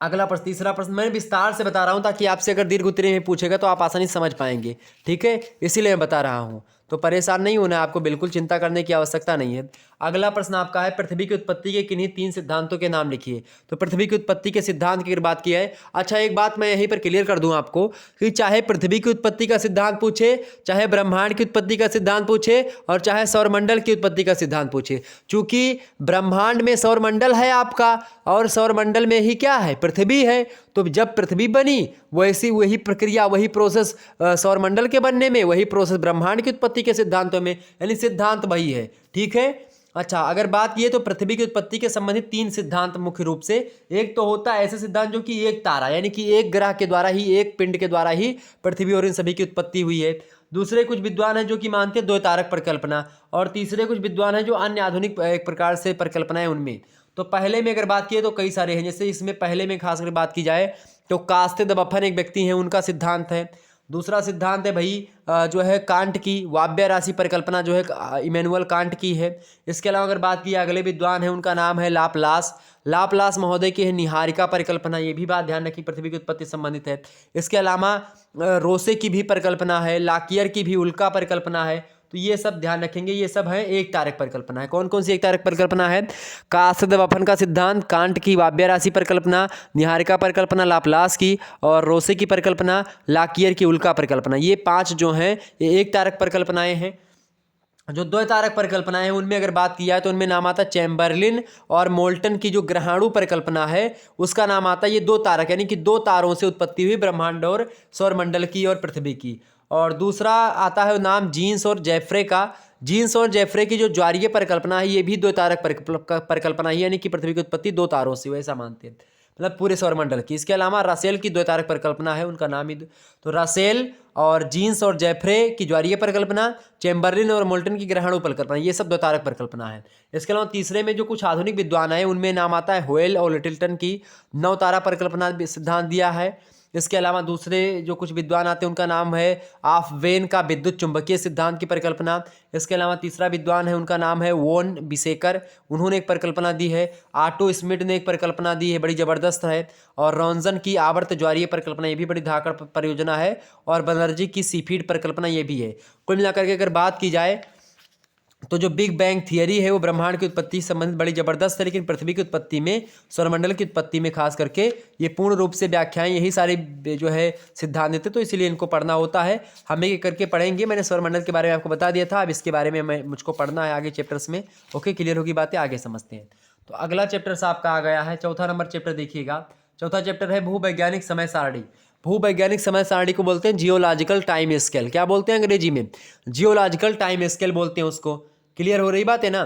अगला प्रश्न, तीसरा प्रश्न मैं विस्तार से बता रहा हूं ताकि आपसे अगर दीर्घ उत्तरीय में पूछेगा तो आप आसानी से समझ पाएंगे, ठीक है, इसीलिए मैं बता रहा हूं। तो परेशान नहीं होना, आपको बिल्कुल चिंता करने की आवश्यकता नहीं है। अगला प्रश्न आपका है, पृथ्वी की उत्पत्ति के किन्हीं 3 सिद्धांतों के नाम लिखिए। तो पृथ्वी की उत्पत्ति के सिद्धांत की अगर बात की है, अच्छा एक बात मैं यहीं पर क्लियर कर दूं आपको कि चाहे पृथ्वी की उत्पत्ति का सिद्धांत पूछे, चाहे ब्रह्मांड की उत्पत्ति का सिद्धांत पूछे और चाहे सौरमंडल की उत्पत्ति का सिद्धांत पूछे, चूंकि ब्रह्मांड में सौरमंडल है आपका और सौरमंडल में ही क्या है? पृथ्वी है। तो जब पृथ्वी बनी वैसी वही प्रक्रिया, वही प्रोसेस सौरमंडल के बनने में, वही प्रोसेस ब्रह्मांड की उत्पत्ति के सिद्धांतों में, यानी सिद्धांत वही है, ठीक है। अच्छा, अगर बात की तो पृथ्वी की उत्पत्ति के संबंधित 3 सिद्धांत मुख्य रूप से, एक तो होता है ऐसे सिद्धांत जो कि एक तारा यानी कि एक ग्रह के द्वारा ही, एक पिंड के द्वारा ही पृथ्वी और इन सभी की उत्पत्ति हुई है। दूसरे कुछ विद्वान हैं जो कि मानते हैं 2 तारक परिकल्पना, और तीसरे कुछ विद्वान हैं जो अन्य आधुनिक एक प्रकार से परिकल्पनाएं उनमें। तो पहले में अगर बात की तो कई सारे हैं, जैसे इसमें पहले में खासकर बात की जाए तो कास्ते द बफन एक व्यक्ति हैं, उनका सिद्धांत है। दूसरा सिद्धांत है भाई जो है कांट की वाव्य राशि परिकल्पना, जो है इमैनुअल कांट की है। इसके अलावा अगर बात की अगले विद्वान है, उनका नाम है लाप्लास महोदय की है निहारिका परिकल्पना, ये भी बात ध्यान रखी, पृथ्वी की उत्पत्ति संबंधित है। इसके अलावा रोसे की भी परिकल्पना है, लाकियर की भी उल्का परिकल्पना है। तो ये सब ध्यान रखेंगे, ये सब है एक तारक परिकल्पना है। कौन कौन सी एक तारक परिकल्पना है? कास्ट द बफन का सिद्धांत, कांट की वाव्य राशि परिकल्पना, निहारिका परिकल्पना लाप्लास की, और रोसे की परिकल्पना, लाकियर की उल्का परिकल्पना। ये 5 जो हैं ये एक तारक परिकल्पनाएं हैं। जो 2 तारक परिकल्पनाएं हैं उनमें अगर बात की जाए तो उनमें नाम आता है चैम्बरलिन और मोल्टन की जो ग्रहाणु परिकल्पना है उसका नाम आता है, ये 2 तारक यानी कि 2 तारों से उत्पत्ति हुई ब्रह्मांड और सौरमंडल की और पृथ्वी की। और दूसरा आता है नाम जीन्स और जेफ्रे का। जीन्स और जेफ्रे की जो ज्वारीय परिकल्पना है ये भी 2 तारक परिकल्पना ही, यानी कि पृथ्वी की उत्पत्ति 2 तारों से, वैसा मानते हैं, मतलब पूरे सौरमंडल की। इसके अलावा रासेल की 2 तारक परिकल्पना है, उनका नाम ही, तो रासेल और जीन्स और जेफ्रे की ज्वारीय परिकल्पना, चैम्बरलिन और मोल्टन की ग्रहाणु परिकल्पना, ये सब 2 तारक परिकल्पना है। इसके अलावा तीसरे में जो कुछ आधुनिक विद्वान हैं उनमें नाम आता है होयल और लिटिलटन की 9 तारा परिकल्पना सिद्धांत दिया है। इसके अलावा दूसरे जो कुछ विद्वान आते हैं उनका नाम है ऑफ वेन का विद्युत चुंबकीय सिद्धांत की परिकल्पना। इसके अलावा तीसरा विद्वान है उनका नाम है वोन बिसेकर, उन्होंने एक परिकल्पना दी है। आटो स्मिथ ने एक परिकल्पना दी है, बड़ी ज़बरदस्त है। और रॉन्जन की आवर्त ज्वारीय परिकल्पना, ये भी बड़ी धाकड़ परियोजना है। और बनर्जी की सीफीड परिकल्पना ये भी है। कुल मिलाकर के अगर बात की जाए तो जो बिग बैंग थियरी है वो ब्रह्मांड की उत्पत्ति से संबंधित बड़ी ज़बरदस्त है, लेकिन पृथ्वी की उत्पत्ति में, सौरमंडल की उत्पत्ति में खास करके ये पूर्ण रूप से व्याख्याएं यही सारी जो है सिद्धांत देते, तो इसीलिए इनको पढ़ना होता है। हम एक करके पढ़ेंगे। मैंने सौरमंडल के बारे में आपको बता दिया था, अब इसके बारे में मुझको पढ़ना है आगे चैप्टर्स में। ओके, क्लियर होगी बातें, आगे समझते हैं। तो अगला चैप्टर आपका आ गया है, चौथा नंबर चैप्टर देखिएगा। चौथा चैप्टर है भूवैज्ञानिक समय सारणी। भूवैज्ञानिक समय सारणी को बोलते हैं जियोलॉजिकल टाइम स्केल। क्या बोलते हैं अंग्रेजी में? जियोलॉजिकल टाइम स्केल बोलते हैं उसको। क्लियर हो रही बात है ना?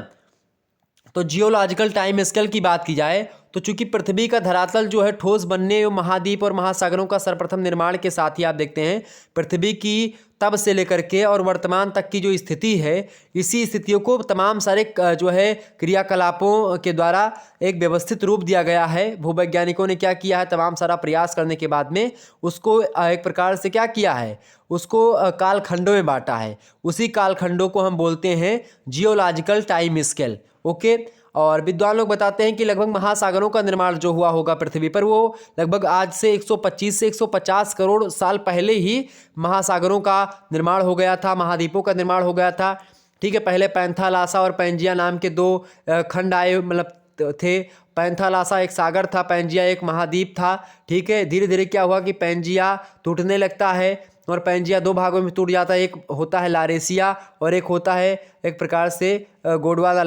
तो जियोलॉजिकल टाइम स्केल की बात की जाए तो चूंकि पृथ्वी का धरातल जो है ठोस बनने एवं महाद्वीप और महासागरों का सर्वप्रथम निर्माण के साथ ही आप देखते हैं पृथ्वी की तब से लेकर के और वर्तमान तक की जो स्थिति है, इसी स्थितियों को तमाम सारे जो है क्रियाकलापों के द्वारा एक व्यवस्थित रूप दिया गया है। भूवैज्ञानिकों ने क्या किया है, तमाम सारा प्रयास करने के बाद में उसको एक प्रकार से क्या किया है, उसको कालखंडों में बांटा है। उसी कालखंडों को हम बोलते हैं जियोलॉजिकल टाइम स्केल। ओके, और विद्वान लोग बताते हैं कि लगभग महासागरों का निर्माण जो हुआ होगा पृथ्वी पर, वो लगभग आज से 125 से 150 करोड़ साल पहले ही महासागरों का निर्माण हो गया था, महाद्वीपों का निर्माण हो गया था। ठीक है, पहले पैंथालासा और पैंजिया नाम के दो खंड आए, मतलब थे। पैंथालासा एक सागर था, पैंजिया एक महाद्वीप था। ठीक है, धीरे धीरे क्या हुआ कि पैंजिया टूटने लगता है और पैंजिया दो भागों में टूट जाता है। एक होता है लारेसिया और एक होता है एक प्रकार से गोंडवाना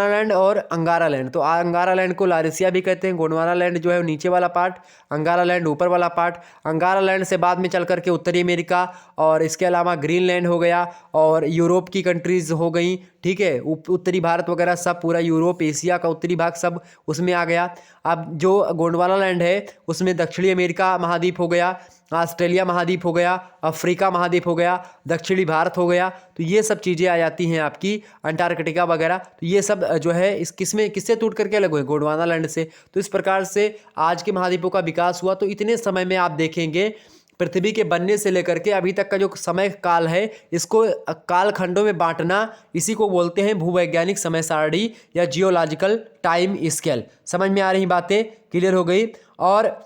लैंड और अंगारा लैंड। तो अंगारा लैंड को लारेसिया भी कहते हैं। गोंडवाना लैंड जो है नीचे वाला पार्ट, अंगारा लैंड ऊपर वाला पार्ट। अंगारा लैंड से बाद में चल करके उत्तरी अमेरिका और इसके अलावा ग्रीनलैंड हो गया और यूरोप की कंट्रीज़ हो गई। ठीक है, उत्तरी भारत वगैरह सब, पूरा यूरोप, एशिया का उत्तरी भाग सब उसमें आ गया। अब जो गोंडवाना लैंड है उसमें दक्षिणी अमेरिका महाद्वीप हो गया, ऑस्ट्रेलिया महाद्वीप हो गया, अफ्रीका महाद्वीप हो गया, दक्षिणी भारत हो गया। तो ये सब चीज़ें आ जाती हैं आपकी, अंटार्कटिका वगैरह। तो ये सब जो है इस किससे टूट करके अलग हुए? गोंडवाना लैंड से। तो इस प्रकार से आज के महाद्वीपों का विकास हुआ। तो इतने समय में आप देखेंगे पृथ्वी के बनने से लेकर के अभी तक का जो समय काल है, इसको काल खंडों में बांटना, इसी को बोलते हैं भूवैज्ञानिक समय सारणी या जियोलॉजिकल टाइम स्केल। समझ में आ रही बातें? क्लियर हो गई। और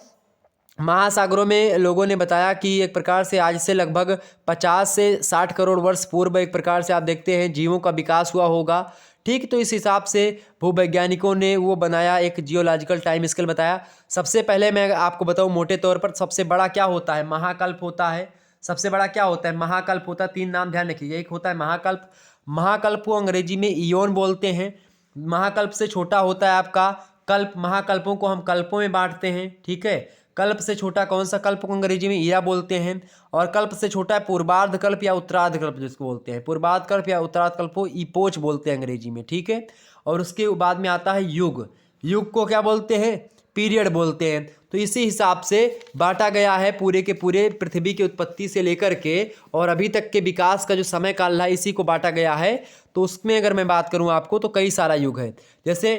महासागरों में लोगों ने बताया कि एक प्रकार से आज से लगभग 50 से 60 करोड़ वर्ष पूर्व एक प्रकार से आप देखते हैं जीवों का विकास हुआ होगा। ठीक, तो इस हिसाब से भूवैज्ञानिकों ने वो बनाया, एक जियोलॉजिकल टाइम स्केल बताया। सबसे पहले मैं आपको बताऊं मोटे तौर पर, सबसे बड़ा क्या होता है? महाकल्प होता है। सबसे बड़ा क्या होता है? महाकल्प होता है। 3 नाम ध्यान रखिए। एक होता है महाकल्प, महाकल्प को अंग्रेजी में इयोन बोलते हैं। महाकल्प से छोटा होता है आपका कल्प। महाकल्पों को हम कल्पों में बांटते हैं। ठीक है, कल्प से छोटा कौन सा? कल्प को अंग्रेजी में ईरा बोलते हैं। और कल्प से छोटा है पूर्वार्ध कल्प या उत्तरार्ध कल्प जिसको बोलते हैं। पूर्वार्ध कल्प या उत्तरार्ध कल्प को ईपोच बोलते हैं अंग्रेजी में। ठीक है, और उसके बाद में आता है युग। युग को क्या बोलते हैं? पीरियड बोलते हैं। तो इसी हिसाब से बांटा गया है पूरे के पूरे पृथ्वी की उत्पत्ति से लेकर के और अभी तक के विकास का जो समय काल है, इसी को बांटा गया है। तो उसमें अगर मैं बात करूं आपको, तो कई सारा युग है। जैसे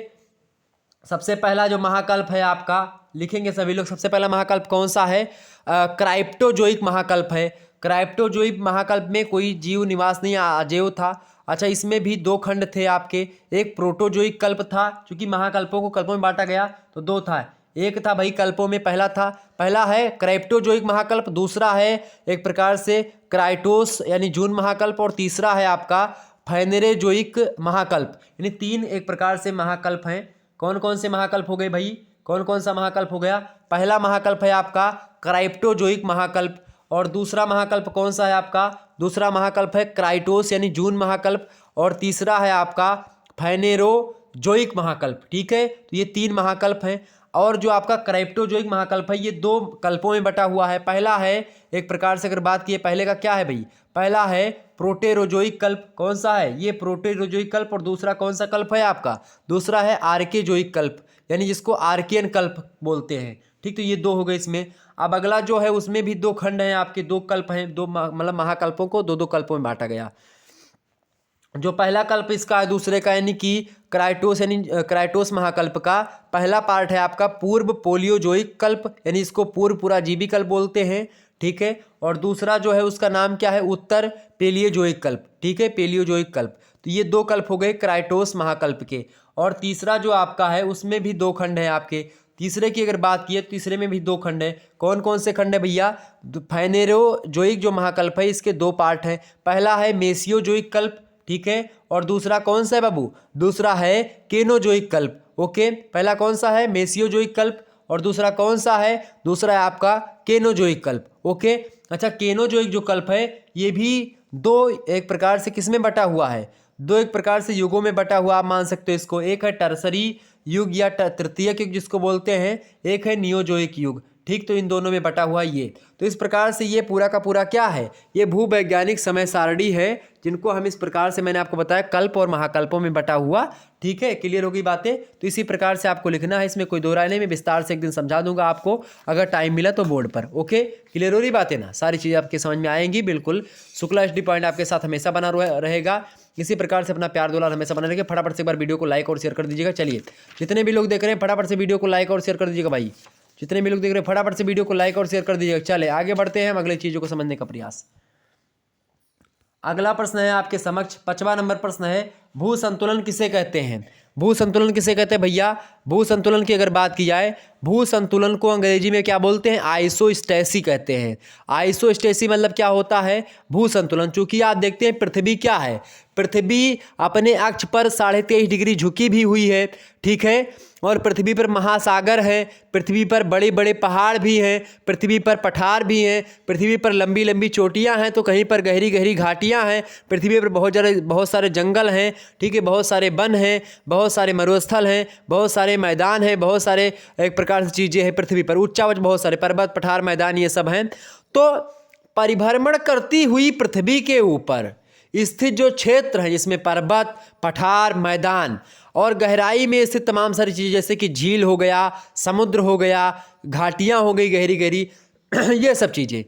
सबसे पहला जो महाकल्प है आपका, लिखेंगे सभी लोग, सबसे पहला महाकल्प कौन सा है? क्राइप्टोजोइक महाकल्प है। क्राइप्टोजोइक महाकल्प में कोई जीव निवास नहीं, अजेय था। अच्छा, इसमें भी 2 खंड थे आपके। एक प्रोटोजोइक कल्प था, क्योंकि महाकल्पों को कल्पों में बांटा गया तो 2 था। एक था भाई कल्पों में, पहला है क्राइप्टोजोइक महाकल्प, दूसरा है एक प्रकार से क्राइटोस यानी जून महाकल्प, और तीसरा है आपका फैनेरोजोइक महाकल्प। यानी 3 एक प्रकार से महाकल्प हैं। कौन कौन से महाकल्प हो गए भाई? कौन कौन सा महाकल्प हो गया? पहला महाकल्प है आपका क्राइप्टोजोइक महाकल्प, और दूसरा महाकल्प कौन सा है आपका? दूसरा महाकल्प है क्राइटोस यानी जून महाकल्प, और तीसरा है आपका फैनेरोजोइक महाकल्प। ठीक है, तो ये 3 महाकल्प हैं। और जो आपका क्राइप्टोजोइक महाकल्प है, ये 2 कल्पों में बटा हुआ है। पहला है एक प्रकार से अगर बात की, पहले का क्या है भाई? पहला है प्रोटेरोजोइक कल्प। कौन सा है? ये प्रोटेरोजोइक कल्प। और दूसरा कौन सा कल्प है आपका? दूसरा है आर्केजोइक कल्प, यानी जिसको आर्कियन कल्प बोलते हैं। ठीक, तो ये 2 हो गए इसमें। अब अगला जो है उसमें भी 2 खंड हैं आपके, 2 कल्प हैं, 2 मतलब महाकल्पों को 2-2 कल्पों में बांटा गया। जो पहला कल्प इसका है दूसरे का, यानी कि क्राइटोस महाकल्प का पहला पार्ट है आपका पूर्व पोलियोजोइक कल्प, यानी इसको पूर्व पुराजीवी कल्प बोलते हैं। ठीक है, और दूसरा जो है उसका नाम क्या है? उत्तर पेलियोजोइक कल्प। ठीक है, पेलियोजोइक कल्प। तो ये 2 कल्प हो गए क्राइटोस महाकल्प के। और तीसरा जो आपका है उसमें भी 2 खंड हैं आपके। तीसरे की अगर बात की है, तीसरे में भी 2 खंड है। कौन कौन से खंड है भैया? फैनेरोजोइक जो महाकल्प है इसके 2 पार्ट हैं। पहला है मेसियोजोइक कल्प, ठीक है, और दूसरा कौन सा है बाबू? दूसरा है केनोजोइक कल्प। ओके, पहला कौन सा है? मेसियोजोइक कल्प, और दूसरा कौन सा है? दूसरा है आपका केनोजोइक कल्प। ओके, अच्छा, केनोजोइक जो कल्प है ये भी 2 एक प्रकार से किस में बटा हुआ है? 2 एक प्रकार से युगों में बटा हुआ आप मान सकते हो इसको। एक है टर्सरी युग या तृतीयक युग जिसको बोलते हैं, एक है नियोजोइक युग। ठीक, तो इन दोनों में बटा हुआ ये। तो इस प्रकार से ये पूरा का पूरा क्या है? ये भूवैज्ञानिक समय सारणी है, जिनको हम इस प्रकार से मैंने आपको बताया कल्प और महाकल्पों में बटा हुआ। ठीक है, क्लियर होगी बातें? तो इसी प्रकार से आपको लिखना है, इसमें कोई दो राय नहीं। मैं विस्तार से एक दिन समझा दूंगा आपको, अगर टाइम मिला तो बोर्ड पर। ओके, क्लियर हो रही बातें ना? सारी चीज़ें आपके समझ में आएंगी बिल्कुल। शुक्ला HD पॉइंट आपके साथ हमेशा बना रहेगा। इसी प्रकार से अपना प्यार दुलार हमेशा बना रखिए। फटाफट से एक बार वीडियो को लाइक और शेयर कर दीजिएगा। चलिए, जितने भी लोग देख रहे हैं फटाफट से वीडियो को लाइक और शेयर कर दीजिएगा भाई। जितने भी लोग देख रहे हैं फटाफट से वीडियो को लाइक और शेयर कर दीजिएगा। चले आगे बढ़ते हैं हम अगले चीज़ों को समझने का प्रयास। अगला प्रश्न है आपके समक्ष, 5वां नंबर प्रश्न है, भू संतुलन किसे कहते हैं? भू संतुलन किसे कहते हैं भैया? भू संतुलन की अगर बात की जाए, भू संतुलन को अंग्रेजी में क्या बोलते हैं? आइसोस्टेसी कहते हैं। आइसोस्टेसी मतलब क्या होता है? भू संतुलन। चूंकि आप देखते हैं पृथ्वी क्या है, पृथ्वी अपने अक्ष पर 23.5 डिग्री झुकी भी हुई है, ठीक है, और पृथ्वी पर महासागर है, पृथ्वी पर बड़े बड़े पहाड़ भी हैं, पृथ्वी पर पठार भी हैं, पृथ्वी पर लंबी लंबी चोटियां हैं, तो कहीं पर गहरी गहरी घाटियां हैं, पृथ्वी पर बहुत सारे जंगल हैं, ठीक है, बहुत सारे वन हैं, बहुत सारे मरुस्थल हैं, बहुत सारे मैदान हैं, बहुत सारे एक प्रकार से चीज़ें हैं पृथ्वी पर, उच्चावच बहुत सारे पर्वत पठार मैदान ये सब हैं। तो परिभ्रमण करती हुई पृथ्वी के ऊपर स्थित जो क्षेत्र है जिसमें पर्वत पठार मैदान और गहराई में स्थित तमाम सारी चीज़ें जैसे कि झील हो गया, समुद्र हो गया, घाटियाँ हो गई गहरी गहरी ये सब चीज़ें,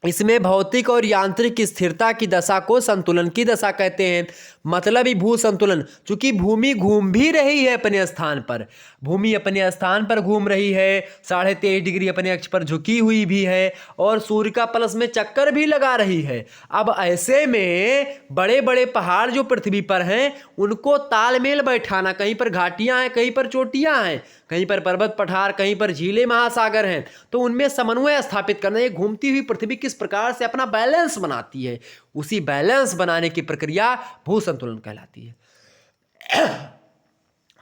इसमें भौतिक और यांत्रिक स्थिरता की दशा को संतुलन की दशा कहते हैं। मतलब ही भू संतुलन, चूंकि भूमि घूम भी रही है अपने स्थान पर, भूमि अपने स्थान पर घूम रही है, 23.5 डिग्री अपने अक्ष पर झुकी हुई भी है और सूर्य का प्लस में चक्कर भी लगा रही है। अब ऐसे में बड़े बड़े पहाड़ जो पृथ्वी पर हैं उनको तालमेल बैठाना, कहीं पर घाटियां हैं, कहीं पर चोटियां हैं, कहीं पर पर्वत पठार, कहीं पर झीलें महासागर हैं, तो उनमें समन्वय स्थापित करना। ये घूमती हुई पृथ्वी किस प्रकार से अपना बैलेंस बनाती है, उसी बैलेंस बनाने की प्रक्रिया भू संतुलन कहलाती है।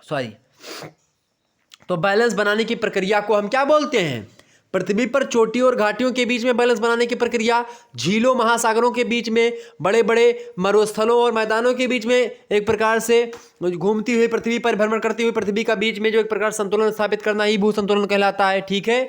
सॉरी, तो बैलेंस बनाने की प्रक्रिया को हम क्या बोलते हैं? पृथ्वी पर चोटी और घाटियों के बीच में बैलेंस बनाने की प्रक्रिया, झीलों महासागरों के बीच में, बड़े बड़े मरुस्थलों और मैदानों के बीच में एक प्रकार से घूमती हुई पृथ्वी पर भ्रमण करती हुई पृथ्वी का बीच में जो एक प्रकार संतुलन स्थापित करना ही भू संतुलन कहलाता है, ठीक है।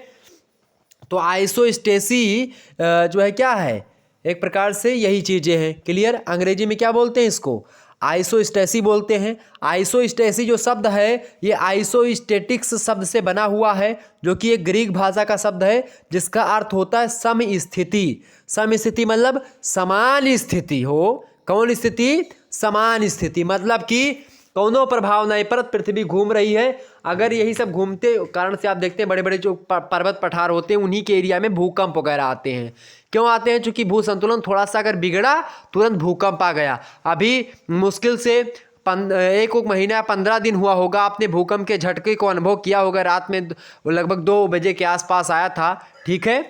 तो आइसोस्टेसी जो है क्या है? एक प्रकार से यही चीज़ें हैं। क्लियर? अंग्रेजी में क्या बोलते हैं इसको? आइसोस्टेसी बोलते हैं। आइसोस्टेसी जो शब्द है ये आइसोस्टेटिक्स शब्द से बना हुआ है, जो कि एक ग्रीक भाषा का शब्द है जिसका अर्थ होता है समस्थिति। समस्थिति मतलब समान स्थिति हो। कौन स्थिति? समान स्थिति, मतलब कि कौनो प्रभाव नहीं पर पृथ्वी घूम रही है। अगर यही सब घूमते कारण से आप देखते हैं बड़े बड़े जो पर्वत पठार होते हैं उन्हीं के एरिया में भूकंप वगैरह आते हैं। क्यों आते हैं? चूंकि भू संतुलन थोड़ा सा अगर बिगड़ा तुरंत भूकंप आ गया। अभी मुश्किल से एक महीना 15 दिन हुआ होगा आपने भूकंप के झटके को अनुभव किया होगा। रात में लगभग 2 बजे के आसपास आया था, ठीक है,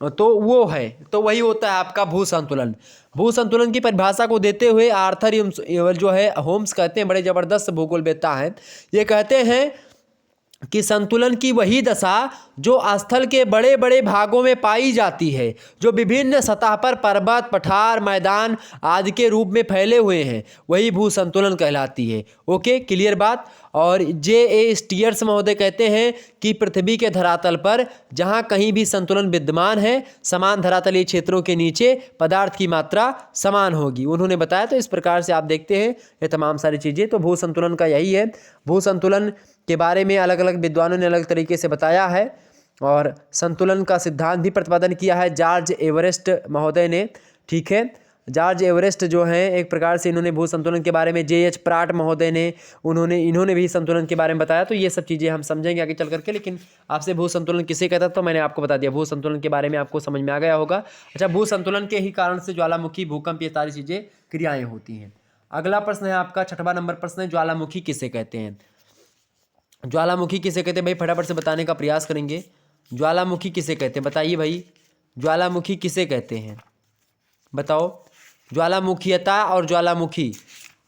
तो वो है, तो वही होता है आपका भू संतुलन। भू संतुलन की परिभाषा को देते हुए आर्थर जो है होम्स कहते हैं, बड़े ज़बरदस्त भूगोलवेत्ता हैं, ये कहते हैं कि संतुलन की वही दशा जो स्थल के बड़े बड़े भागों में पाई जाती है, जो विभिन्न सतह पर पर्वत पठार मैदान आदि के रूप में फैले हुए हैं, वही भू संतुलन कहलाती है। ओके, क्लियर बात। और J.A. स्टीयर्स महोदय कहते हैं कि पृथ्वी के धरातल पर जहाँ कहीं भी संतुलन विद्यमान है, समान धरातलीय क्षेत्रों के नीचे पदार्थ की मात्रा समान होगी, उन्होंने बताया। तो इस प्रकार से आप देखते हैं ये तमाम सारी चीज़ें, तो भू संतुलन का यही है। भू संतुलन के बारे में अलग अलग विद्वानों ने अलग तरीके से बताया है और संतुलन का सिद्धांत भी प्रतिपादन किया है जॉर्ज एवरेस्ट महोदय ने, ठीक है। जॉर्ज एवरेस्ट जो हैं एक प्रकार से इन्होंने भू संतुलन के बारे में, J.H. प्राट महोदय ने इन्होंने भी संतुलन के बारे में बताया। तो ये सब चीज़ें हम समझेंगे आगे चल करके, लेकिन आपसे भू संतुलन किसे कहता तो मैंने आपको बता दिया। भू संतुलन के बारे में आपको समझ में आ गया होगा। अच्छा, भू संतुलन के ही कारण से ज्वालामुखी भूकंप ये सारी चीज़ें क्रियाएँ होती हैं। अगला प्रश्न है आपका 6वां नंबर प्रश्न है, ज्वालामुखी किसे कहते हैं? ज्वालामुखी किसे कहते हैं भाई? फटाफट से बताने का प्रयास करेंगे। ज्वालामुखी किसे कहते हैं? बताइए भाई, ज्वालामुखी किसे कहते हैं? बताओ। ज्वालामुखीयता और ज्वालामुखी।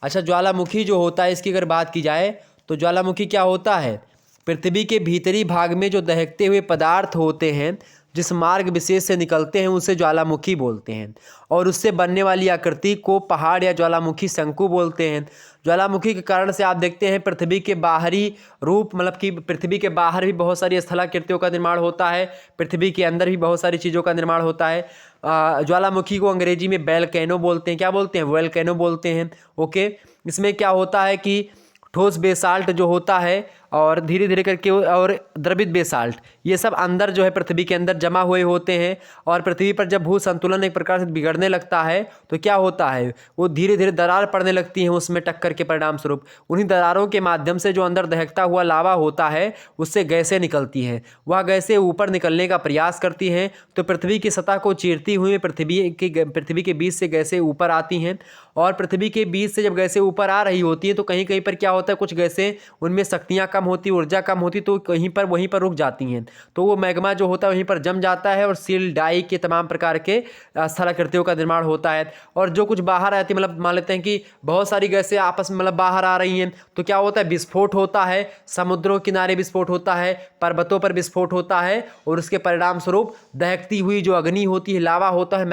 अच्छा, ज्वालामुखी जो होता है इसकी अगर बात की जाए तो ज्वालामुखी क्या होता है? पृथ्वी के भीतरी भाग में जो दहकते हुए पदार्थ होते हैं, जिस मार्ग विशेष से निकलते हैं उसे ज्वालामुखी बोलते हैं, और उससे बनने वाली आकृति को पहाड़ या ज्वालामुखी शंकु बोलते हैं। ज्वालामुखी के कारण से आप देखते हैं पृथ्वी के बाहरी रूप, मतलब कि पृथ्वी के बाहर भी बहुत सारी स्थलाकृतियों का निर्माण होता है, पृथ्वी के अंदर भी बहुत सारी चीज़ों का निर्माण होता है। ज्वालामुखी को अंग्रेजी में वोल्केनो बोलते हैं। क्या बोलते हैं? वोल्केनो बोलते हैं। ओके, इसमें क्या होता है कि ठोस बेसाल्ट जो होता है और धीरे धीरे करके और द्रवित बेसाल्ट, ये सब अंदर जो है पृथ्वी के अंदर जमा हुए होते हैं। और पृथ्वी पर जब भू संतुलन एक प्रकार से बिगड़ने लगता है तो क्या होता है, वो धीरे धीरे दरार पड़ने लगती है उसमें टक्कर के परिणाम स्वरूप। उन्हीं दरारों के माध्यम से जो अंदर दहकता हुआ लावा होता है उससे गैसें निकलती हैं। वह गैसें ऊपर निकलने का प्रयास करती हैं तो पृथ्वी की सतह को चीरती हुई पृथ्वी के बीच से गैसें ऊपर आती हैं। और पृथ्वी के बीच से जब गैसें ऊपर आ रही होती हैं तो कहीं कहीं पर क्या होता है, कुछ गैसें उनमें शक्तियाँ कम होती, ऊर्जा कम होती, तो वहीं पर रुक जाती हैं। तो वो मैग्मा जो होता है वहीं पर जम जाता है और सील डाई के तमाम प्रकार के स्थलाकृतियों का निर्माण होता है। और जो कुछ बाहर आती है, मतलब मान लेते हैं कि बहुत सारी गैसें आपस में मतलब बाहर आ रही हैं तो क्या होता है, विस्फोट होता है, समुद्रों किनारे विस्फोट होता है, पर्वतों पर विस्फोट होता है। और उसके परिणाम स्वरूप दहकती हुई जो अग्नि होती है, लावा होता है,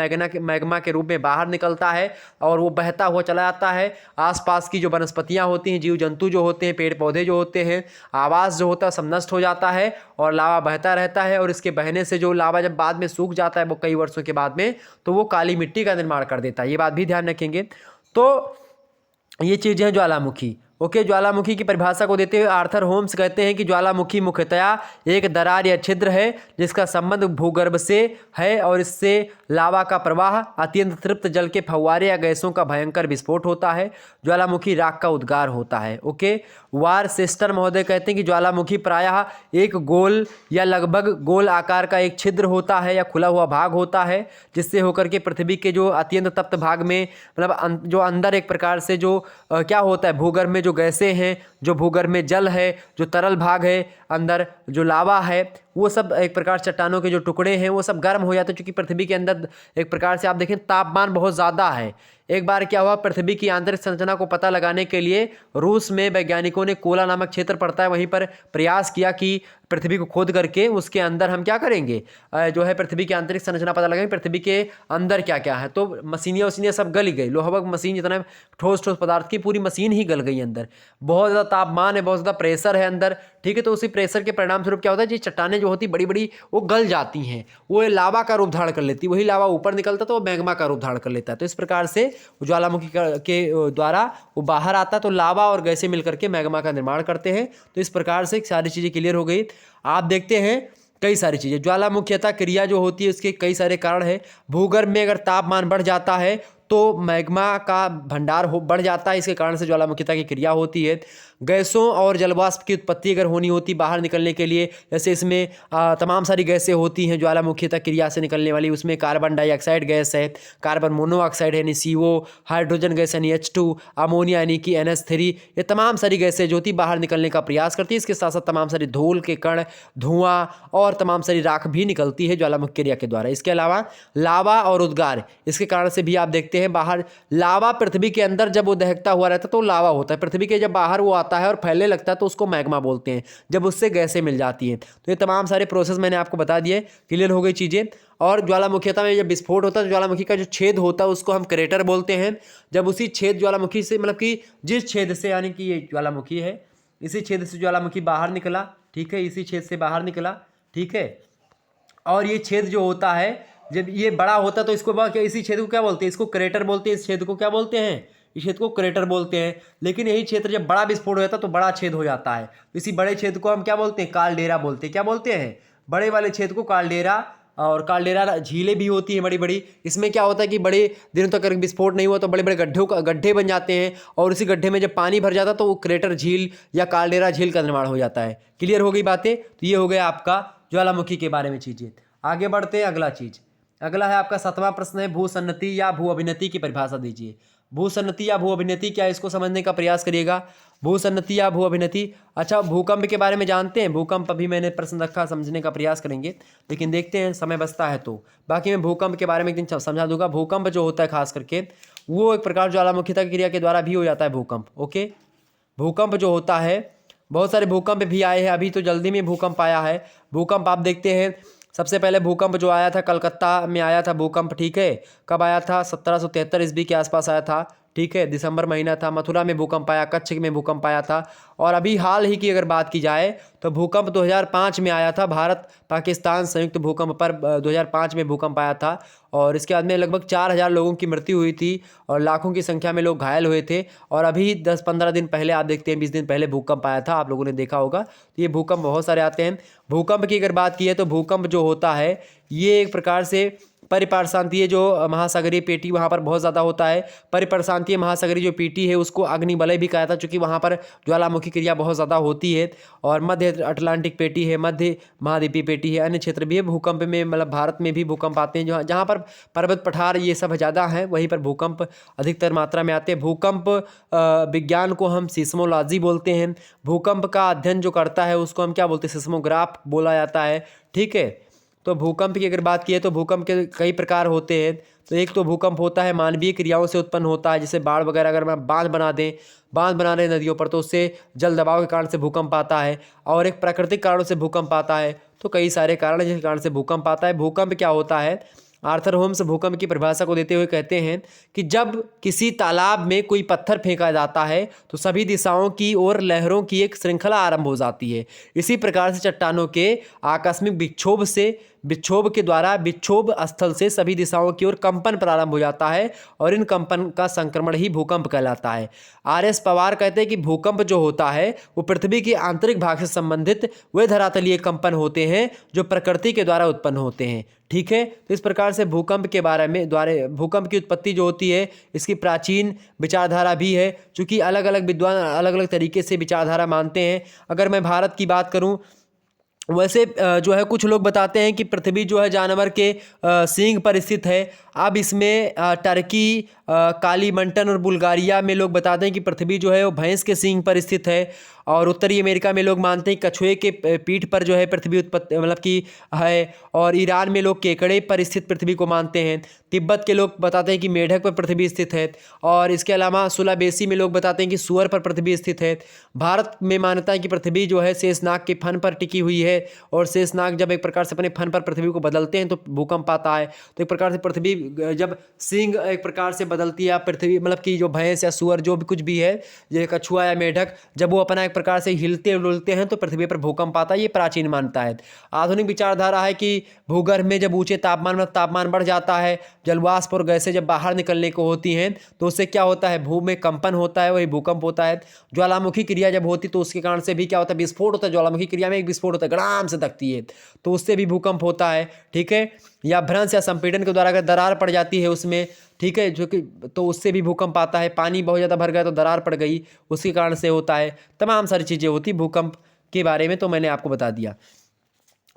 मैग्मा के रूप में बाहर निकलता है और वो बहता हुआ चला जाता है। आसपास की जो वनस्पतियां होती हैं, जीव जंतु जो होते हैं, पेड़ पौधे जो होते हैं, आवास जो होता है सब नष्ट हो जाता है और लावा बहता रहता है। और इसके बहने से जो लावा जब बाद में सूख जाता है वो कई वर्षों के बाद में, तो वो काली मिट्टी का निर्माण कर देता है। ये बात भी ध्यान रखेंगे। तो ये चीज़ें हैं ज्वालामुखी। ओके, ज्वालामुखी की परिभाषा को देते हुए आर्थर होम्स कहते हैं कि ज्वालामुखी मुख्यतया एक दरार या छिद्र है जिसका संबंध भूगर्भ से है और इससे लावा का प्रवाह, अत्यंत तृप्त जल के फव्वारे या गैसों का भयंकर विस्फोट होता है। ज्वालामुखी राख का उद्गार होता है। ओके, वारचेस्टर महोदय कहते हैं कि ज्वालामुखी प्रायः एक गोल या लगभग गोल आकार का एक छिद्र होता है या खुला हुआ भाग होता है जिससे होकर के पृथ्वी के जो अत्यंत तप्त भाग में, मतलब जो अंदर एक प्रकार से जो क्या होता है, भूगर्भ में जो गैसें हैं, जो भूगर्भ में जल है, जो तरल भाग है, अंदर जो लावा है, वो सब एक प्रकार चट्टानों के जो टुकड़े हैं वो सब गर्म हो जाते हैं। क्योंकि पृथ्वी के अंदर एक प्रकार से आप देखें तापमान बहुत ज़्यादा है। एक बार क्या हुआ, पृथ्वी की आंतरिक संरचना को पता लगाने के लिए रूस में वैज्ञानिकों ने कोला नामक क्षेत्र पड़ता है वहीं पर प्रयास किया कि पृथ्वी को खोद करके उसके अंदर हम क्या करेंगे, जो है पृथ्वी की आंतरिक संरचना पता लगाएंगे, पृथ्वी के अंदर क्या क्या है। तो मशीनियाँ सब गल गई, लोहा मशीन जितना ठोस पदार्थ की पूरी मशीन ही गल गई अंदर। बहुत ज़्यादा तापमान है, बहुत ज़्यादा प्रेशर है अंदर, ठीक है। तो उसी प्रेशर के परिणाम स्वरूप क्या होता है, ये चट्टानें जो होती बड़ी बड़ी वो गल जाती हैं, वो लावा का रूप धारण कर लेती, वही लावा ऊपर निकलता तो वो मैग्मा का रूप धारण कर लेता है। तो इस प्रकार से ज्वालामुखी के द्वारा वो बाहर आता है तो लावा और गैसें मिलकर के मैग्मा का निर्माण करते हैं। तो इस प्रकार से सारी चीज़ें क्लियर हो गई। आप देखते हैं कई सारी चीज़ें, ज्वालामुखीता क्रिया जो होती है उसके कई सारे कारण हैं। भूगर्भ में अगर तापमान बढ़ जाता है तो मैग्मा का भंडार बढ़ जाता है, इसके कारण से ज्वालामुखीता की क्रिया होती है। गैसों और जलवाष्प की उत्पत्ति अगर होनी होती बाहर निकलने के लिए, जैसे इसमें तमाम सारी गैसें होती हैं ज्वालामुखीता क्रिया से निकलने वाली, उसमें कार्बन डाइऑक्साइड गैस है, कार्बन मोनोऑक्साइड यानी CO, हाइड्रोजन गैस यानी H2, अमोनिया यानी कि NH3, ये तमाम सारी गैसें जो होती बाहर निकलने का प्रयास करती है। इसके साथ साथ तमाम सारी धूल के कण, धुआं और तमाम सारी राख भी निकलती है ज्वालामुखी क्रिया के द्वारा। इसके अलावा लावा और उद्गार, इसके कारण से भी आप देखते हैं बाहर लावा पृथ्वी के अंदर जब वो दहकता हुआ रहता है तो लावा होता है, पृथ्वी के जब बाहर वो आता है और फैलने लगता है तो उसको मैग्मा बोलते हैं, जब उससे गैसें मिल जाती हैं। तो ये तमाम सारे प्रोसेस मैंने आपको बता दिए, क्लियर हो गई चीज़ें। और ज्वालामुखीता में जब विस्फोट होता है तो ज्वालामुखी का जो छेद होता है उसको हम क्रेटर बोलते हैं। जब उसी छेद ज्वालामुखी से, मतलब कि जिस छेद से, यानी कि ये ज्वालामुखी है, इसी छेद से ज्वालामुखी बाहर निकला, ठीक है, इसी छेद से बाहर निकला, ठीक है। और ये छेद जो होता है जब ये बड़ा होता है तो इसको इसी छेद को क्या बोलते हैं, इसको क्रेटर बोलते हैं। इस छेद को क्या बोलते हैं, इस छेद को क्रेटर बोलते हैं। लेकिन यही क्षेत्र जब बड़ा विस्फोट हो जाता है तो बड़ा छेद हो जाता है, तो इसी बड़े छेद को हम क्या बोलते हैं, कालडेरा बोलते हैं। क्या बोलते हैं, बड़े वाले छेद को कालडेरा। और कालडेरा झीलें भी होती हैं बड़ी बड़ी, इसमें क्या होता है कि बड़े दिनों तक अगर विस्फोट नहीं हुआ तो बड़े बड़े गड्ढे बन जाते हैं और उसी गड्ढे में जब पानी भर जाता है तो वो क्रेटर झील या कालडेरा झील का निर्माण हो जाता है। क्लियर हो गई बातें। तो ये हो गया आपका ज्वालामुखी के बारे में चीज़ें। आगे बढ़ते हैं, अगला चीज़, अगला है आपका 7वां प्रश्न है, भूसन्नति या भू अभिनति की परिभाषा दीजिए। भूसन्नति या भू अभिनति क्या है, इसको समझने का प्रयास करिएगा। भूसन्नति या भू अभिनति, अच्छा भूकंप के बारे में जानते हैं, भूकंप अभी मैंने प्रश्न रखा, समझने का प्रयास करेंगे, लेकिन देखते हैं समय बचता है तो बाकी मैं भूकंप के बारे में एक दिन समझा दूंगा। भूकंप जो होता है खास करके वो एक प्रकार ज्वालामुखीता की क्रिया के द्वारा भी हो जाता है भूकंप। ओके, भूकंप जो होता है, बहुत सारे भूकंप भी आए हैं, अभी तो जल्दी में भूकंप आया है। भूकंप आप देखते हैं, सबसे पहले भूकंप जो आया था कलकत्ता में आया था भूकंप, ठीक है। कब आया था, 1773 ईस्वी के आसपास आया था, ठीक है, दिसंबर महीना था, मथुरा में भूकंप आया, कच्छ में भूकंप आया था। और अभी हाल ही की अगर बात की जाए तो भूकंप 2005 में आया था, भारत पाकिस्तान संयुक्त भूकंप पर 2005 में भूकंप आया था। और इसके बाद में लगभग 4000 लोगों की मृत्यु हुई थी और लाखों की संख्या में लोग घायल हुए थे। और अभी 10-15 दिन पहले आप देखते हैं, 20 दिन पहले भूकंप आया था, आप लोगों ने देखा होगा। तो ये भूकंप बहुत सारे आते हैं। भूकंप की अगर बात की है तो भूकंप जो होता है ये एक प्रकार से परिप्रशांतीय जो महासागरीय पेटी वहाँ पर बहुत ज़्यादा होता है। परिप्रशांतीय महासागरीय जो पेटी है उसको अग्निवलय भी कहा था, चूँकि वहाँ पर ज्वालामुखी क्रिया बहुत ज़्यादा होती है। और मध्य अटलांटिक पेटी है, मध्य महाद्वीपीय पेटी है, अन्य क्षेत्र भी है। भूकंप में मतलब भारत में भी भूकंप आते हैं, जहाँ जहाँ पर पर्वत पठार ये सब ज़्यादा हैं वहीं पर भूकंप अधिकतर मात्रा में आते हैं। भूकंप विज्ञान को हम सिस्मोलॉजी बोलते हैं। भूकंप का अध्ययन जो करता है उसको हम क्या बोलते हैं, सिस्मोग्राफ बोला जाता है। ठीक है, तो भूकंप की अगर बात की है तो भूकंप के कई प्रकार होते हैं। तो एक तो भूकंप होता है मानवीय क्रियाओं से उत्पन्न होता है, जैसे बाढ़ वगैरह, अगर हम बांध बना दें नदियों पर तो उससे जल दबाव के कारण से भूकंप आता है। और एक प्राकृतिक कारणों से भूकंप आता है। तो कई सारे कारण जिसके कारण से भूकंप आता है। भूकंप क्या होता है, आर्थर होम्स भूकंप की परिभाषा को देते हुए कहते हैं कि जब किसी तालाब में कोई पत्थर फेंका जाता है तो सभी दिशाओं की ओर लहरों की एक श्रृंखला आरंभ हो जाती है। इसी प्रकार से चट्टानों के आकस्मिक विक्षोभ के द्वारा विक्षोभ स्थल से सभी दिशाओं की ओर कंपन प्रारंभ हो जाता है और इन कंपन का संक्रमण ही भूकंप कहलाता है। आर.एस. पवार कहते हैं कि भूकंप जो होता है वो पृथ्वी के आंतरिक भाग से संबंधित वे धरातलीय कंपन होते हैं जो प्रकृति के द्वारा उत्पन्न होते हैं। ठीक है, तो इस प्रकार से भूकंप के बारे में भूकंप की उत्पत्ति जो होती है इसकी प्राचीन विचारधारा भी है, क्योंकि अलग अलग विद्वान अलग अलग तरीके से विचारधारा मानते हैं। अगर मैं भारत की बात करूं वैसे जो है कुछ लोग बताते हैं कि पृथ्वी जो है जानवर के सींग पर स्थित है। अब इसमें टर्की, कालीमंटन और बुल्गारिया में लोग बताते हैं कि पृथ्वी जो है वो भैंस के सींग पर स्थित है। और उत्तरी अमेरिका में लोग मानते हैं कछुए के पीठ पर जो है पृथ्वी उत्पत्ति मतलब कि है। और ईरान में लोग केकड़े पर स्थित पृथ्वी को मानते हैं। तिब्बत के लोग बताते हैं कि मेढक पर पृथ्वी स्थित है। और इसके अलावा सुलावेसी में लोग बताते हैं कि सूअर पर पृथ्वी स्थित है। भारत में मान्यता है कि पृथ्वी जो है शेषनाग के फन पर टिकी हुई है। और शेषनाग जब एक प्रकार से अपने फन पर पृथ्वी को बदलते हैं तो भूकंप आता है। तो एक प्रकार से पृथ्वी जब सींग एक प्रकार से बदलती है पृथ्वी मतलब कि जो भैंस या सूअर जो भी कुछ भी है, ये कछुआ या मेढक, जब वो अपना एक प्रकार से हिलते डुलते हैं तो पृथ्वी पर भूकंप आता है। ये प्राचीन मान्यता है। आधुनिक विचारधारा है कि भूगर्भ में जब ऊंचे तापमान बढ़ जाता है, जलवाष्प और गैसें जब बाहर निकलने को होती हैं तो उससे क्या होता है, भू में कंपन होता है, वही भूकंप होता है। ज्वालामुखी क्रिया जब होती तो उसके कारण से भी क्या होता है, विस्फोट होता है। ज्वालामुखी क्रिया में एक विस्फोट होता है, गड़ाम से दकती है, तो उससे भी भूकंप होता है। ठीक है, या भ्रंश या संपीड़न के द्वारा अगर दरार पड़ जाती है उसमें, ठीक है, जो कि तो उससे भी भूकंप आता है। पानी बहुत ज़्यादा भर गया तो दरार पड़ गई, उसके कारण से होता है। तमाम सारी चीज़ें होती भूकंप के बारे में, तो मैंने आपको बता दिया।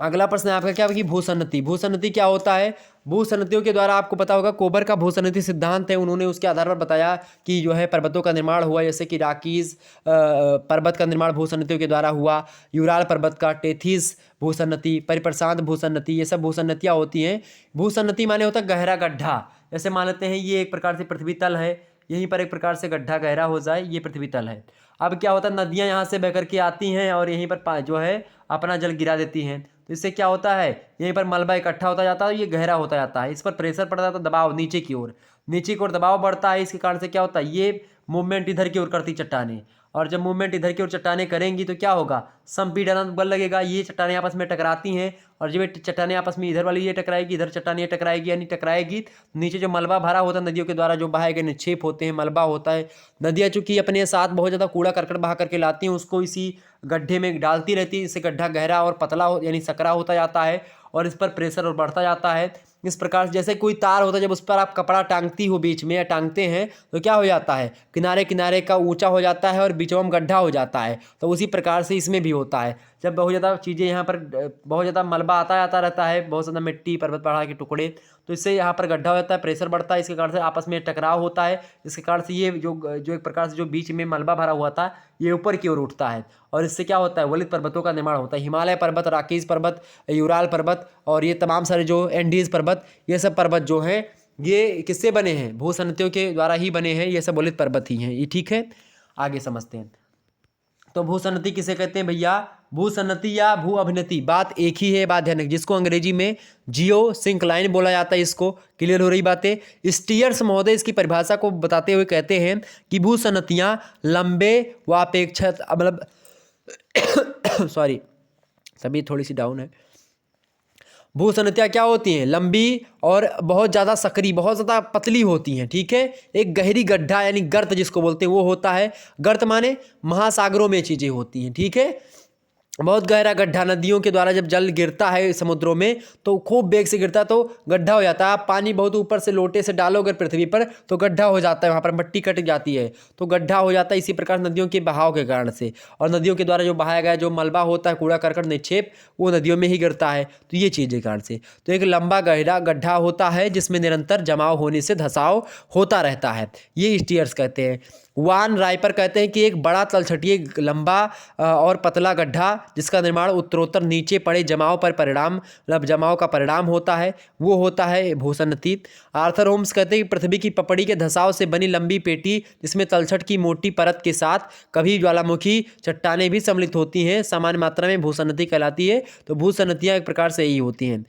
अगला प्रश्न है आपका क्या कि भूसन्नति। भूसन्नति क्या होता है। भूसन्नतियों के द्वारा आपको पता होगा कोबर का भूसन्नति सिद्धांत है, उन्होंने उसके आधार पर बताया कि जो है पर्वतों का निर्माण हुआ, जैसे कि राकीज पर्वत का निर्माण भूसन्नतियों के द्वारा हुआ, यूराल पर्वत का, टेथिस भूसन्नति, परिप्रशांत भूसन्नति, ये सब भूसन्नतियाँ होती हैं। भूसन्नति माने होता है गहरा गड्ढा। जैसे मान लेते हैं ये एक प्रकार से पृथ्वी तल है, यहीं पर एक प्रकार से गड्ढा गहरा हो जाए, ये पृथ्वी तल है। अब क्या होता है, नदियाँ यहाँ से बह करके आती हैं और यहीं पर जो है अपना जल गिरा देती हैं, तो इससे क्या होता है, यहीं पर मलबा इकट्ठा होता जाता है, ये गहरा होता जाता है, इस पर प्रेशर पड़ता है तो दबाव नीचे की ओर दबाव बढ़ता है। इसके कारण से क्या होता है, ये मूवमेंट इधर की ओर करती चट्टानें, और जब मूवमेंट इधर की ओर चट्टानें करेंगी तो क्या होगा, संपीड़न बल लगेगा, ये चट्टानें आपस में टकराती हैं। और जब ये चट्टानें आपस में इधर वाली ये टकराएगी, इधर चट्टानें टकराएगी, यानी टकराएगी, नीचे जो मलबा भरा होता है नदियों के द्वारा जो बहाए गए निक्षेप होते हैं, मलबा होता है। नदियाँ चूँकि अपने साथ बहुत ज़्यादा कूड़ा करकट बहा करके लाती हैं, उसको इसी गड्ढे में डालती रहती है, इससे गड्ढा गहरा और पतला यानी सकरा होता जाता है और इस पर प्रेशर और बढ़ता जाता है। इस प्रकार से जैसे कोई तार होता है, जब उस पर आप कपड़ा टांगती हो बीच में या टांगते हैं तो क्या हो जाता है, किनारे किनारे का ऊंचा हो जाता है और बीचों में गड्ढा हो जाता है। तो उसी प्रकार से इसमें भी होता है, जब बहुत ज़्यादा चीज़ें यहाँ पर बहुत ज़्यादा मलबा आता रहता है, बहुत ज़्यादा मिट्टी पर्वत पहाड़ के टुकड़े, तो इससे यहाँ पर गड्ढा हो जाता है, प्रेशर बढ़ता है, इसके कारण से आपस में टकराव होता है। इसके कारण से ये जो एक प्रकार से जो बीच में मलबा भरा हुआ था ये ऊपर की ओर उठता है और इससे क्या होता है, वलित पर्वतों का निर्माण होता है। हिमालय पर्वत, राकीज पर्वत, यूराल पर्वत और ये तमाम सारे जो एंडीज पर्वत, ये सब पर्वत जो हैं ये किससे बने हैं, भूसन्नतियों के द्वारा ही बने हैं। ये सब वलित पर्वत ही हैं ये। ठीक है, आगे समझते हैं। तो भूसन्नति किसे कहते हैं भैया? भूसन्नति या भू अभिनति बात एक ही है, बात ध्यान रखिए, जिसको अंग्रेजी में जियो सिंक्लाइन बोला जाता है। इसको क्लियर हो रही बातें? स्टीयर्स महोदय इसकी परिभाषा को बताते हुए कहते हैं कि भूसन्नतियाँ लंबे व अपेक्षित मतलब सॉरी तबीयत थोड़ी सी डाउन है। भूसन्नतियाँ क्या होती हैं? लंबी और बहुत ज़्यादा सकरी, बहुत ज़्यादा पतली होती हैं, ठीक है। एक गहरी गड्ढा यानी गर्त जिसको बोलते हैं वो होता है। गर्त माने महासागरों में चीज़ें होती हैं, ठीक है। बहुत गहरा गड्ढा, नदियों के द्वारा जब जल गिरता है समुद्रों में तो खूब बेग से गिरता है तो गड्ढा हो जाता है। आप पानी बहुत ऊपर से लोटे से डालो अगर पृथ्वी पर तो गड्ढा हो जाता है, वहाँ पर मट्टी कट जाती है तो गड्ढा हो जाता है। इसी प्रकार नदियों के बहाव के कारण से, और नदियों के द्वारा जो बहाया गया जो मलबा होता है, कूड़ा करकट निक्षेप, वो नदियों में ही गिरता है। तो ये चीज़ के कारण से तो एक लंबा गहरा गड्ढा होता है जिसमें निरंतर जमाव होने से धसाव होता रहता है, ये स्टीयर्स कहते हैं। वान राइपर कहते हैं कि एक बड़ा तलछटिया लंबा और पतला गड्ढा जिसका निर्माण उत्तरोत्तर नीचे पड़े जमाव पर परिणाम मतलब जमाव का परिणाम होता है, वो होता है भूसन्नति। आर्थर होम्स कहते हैं कि पृथ्वी की पपड़ी के धसाव से बनी लंबी पेटी जिसमें तलछट की मोटी परत के साथ कभी ज्वालामुखी चट्टानें भी सम्मिलित होती हैं, सामान्य मात्रा में भूसन्नति कहलाती है। तो भूसन्नतियाँ एक प्रकार से यही होती हैं।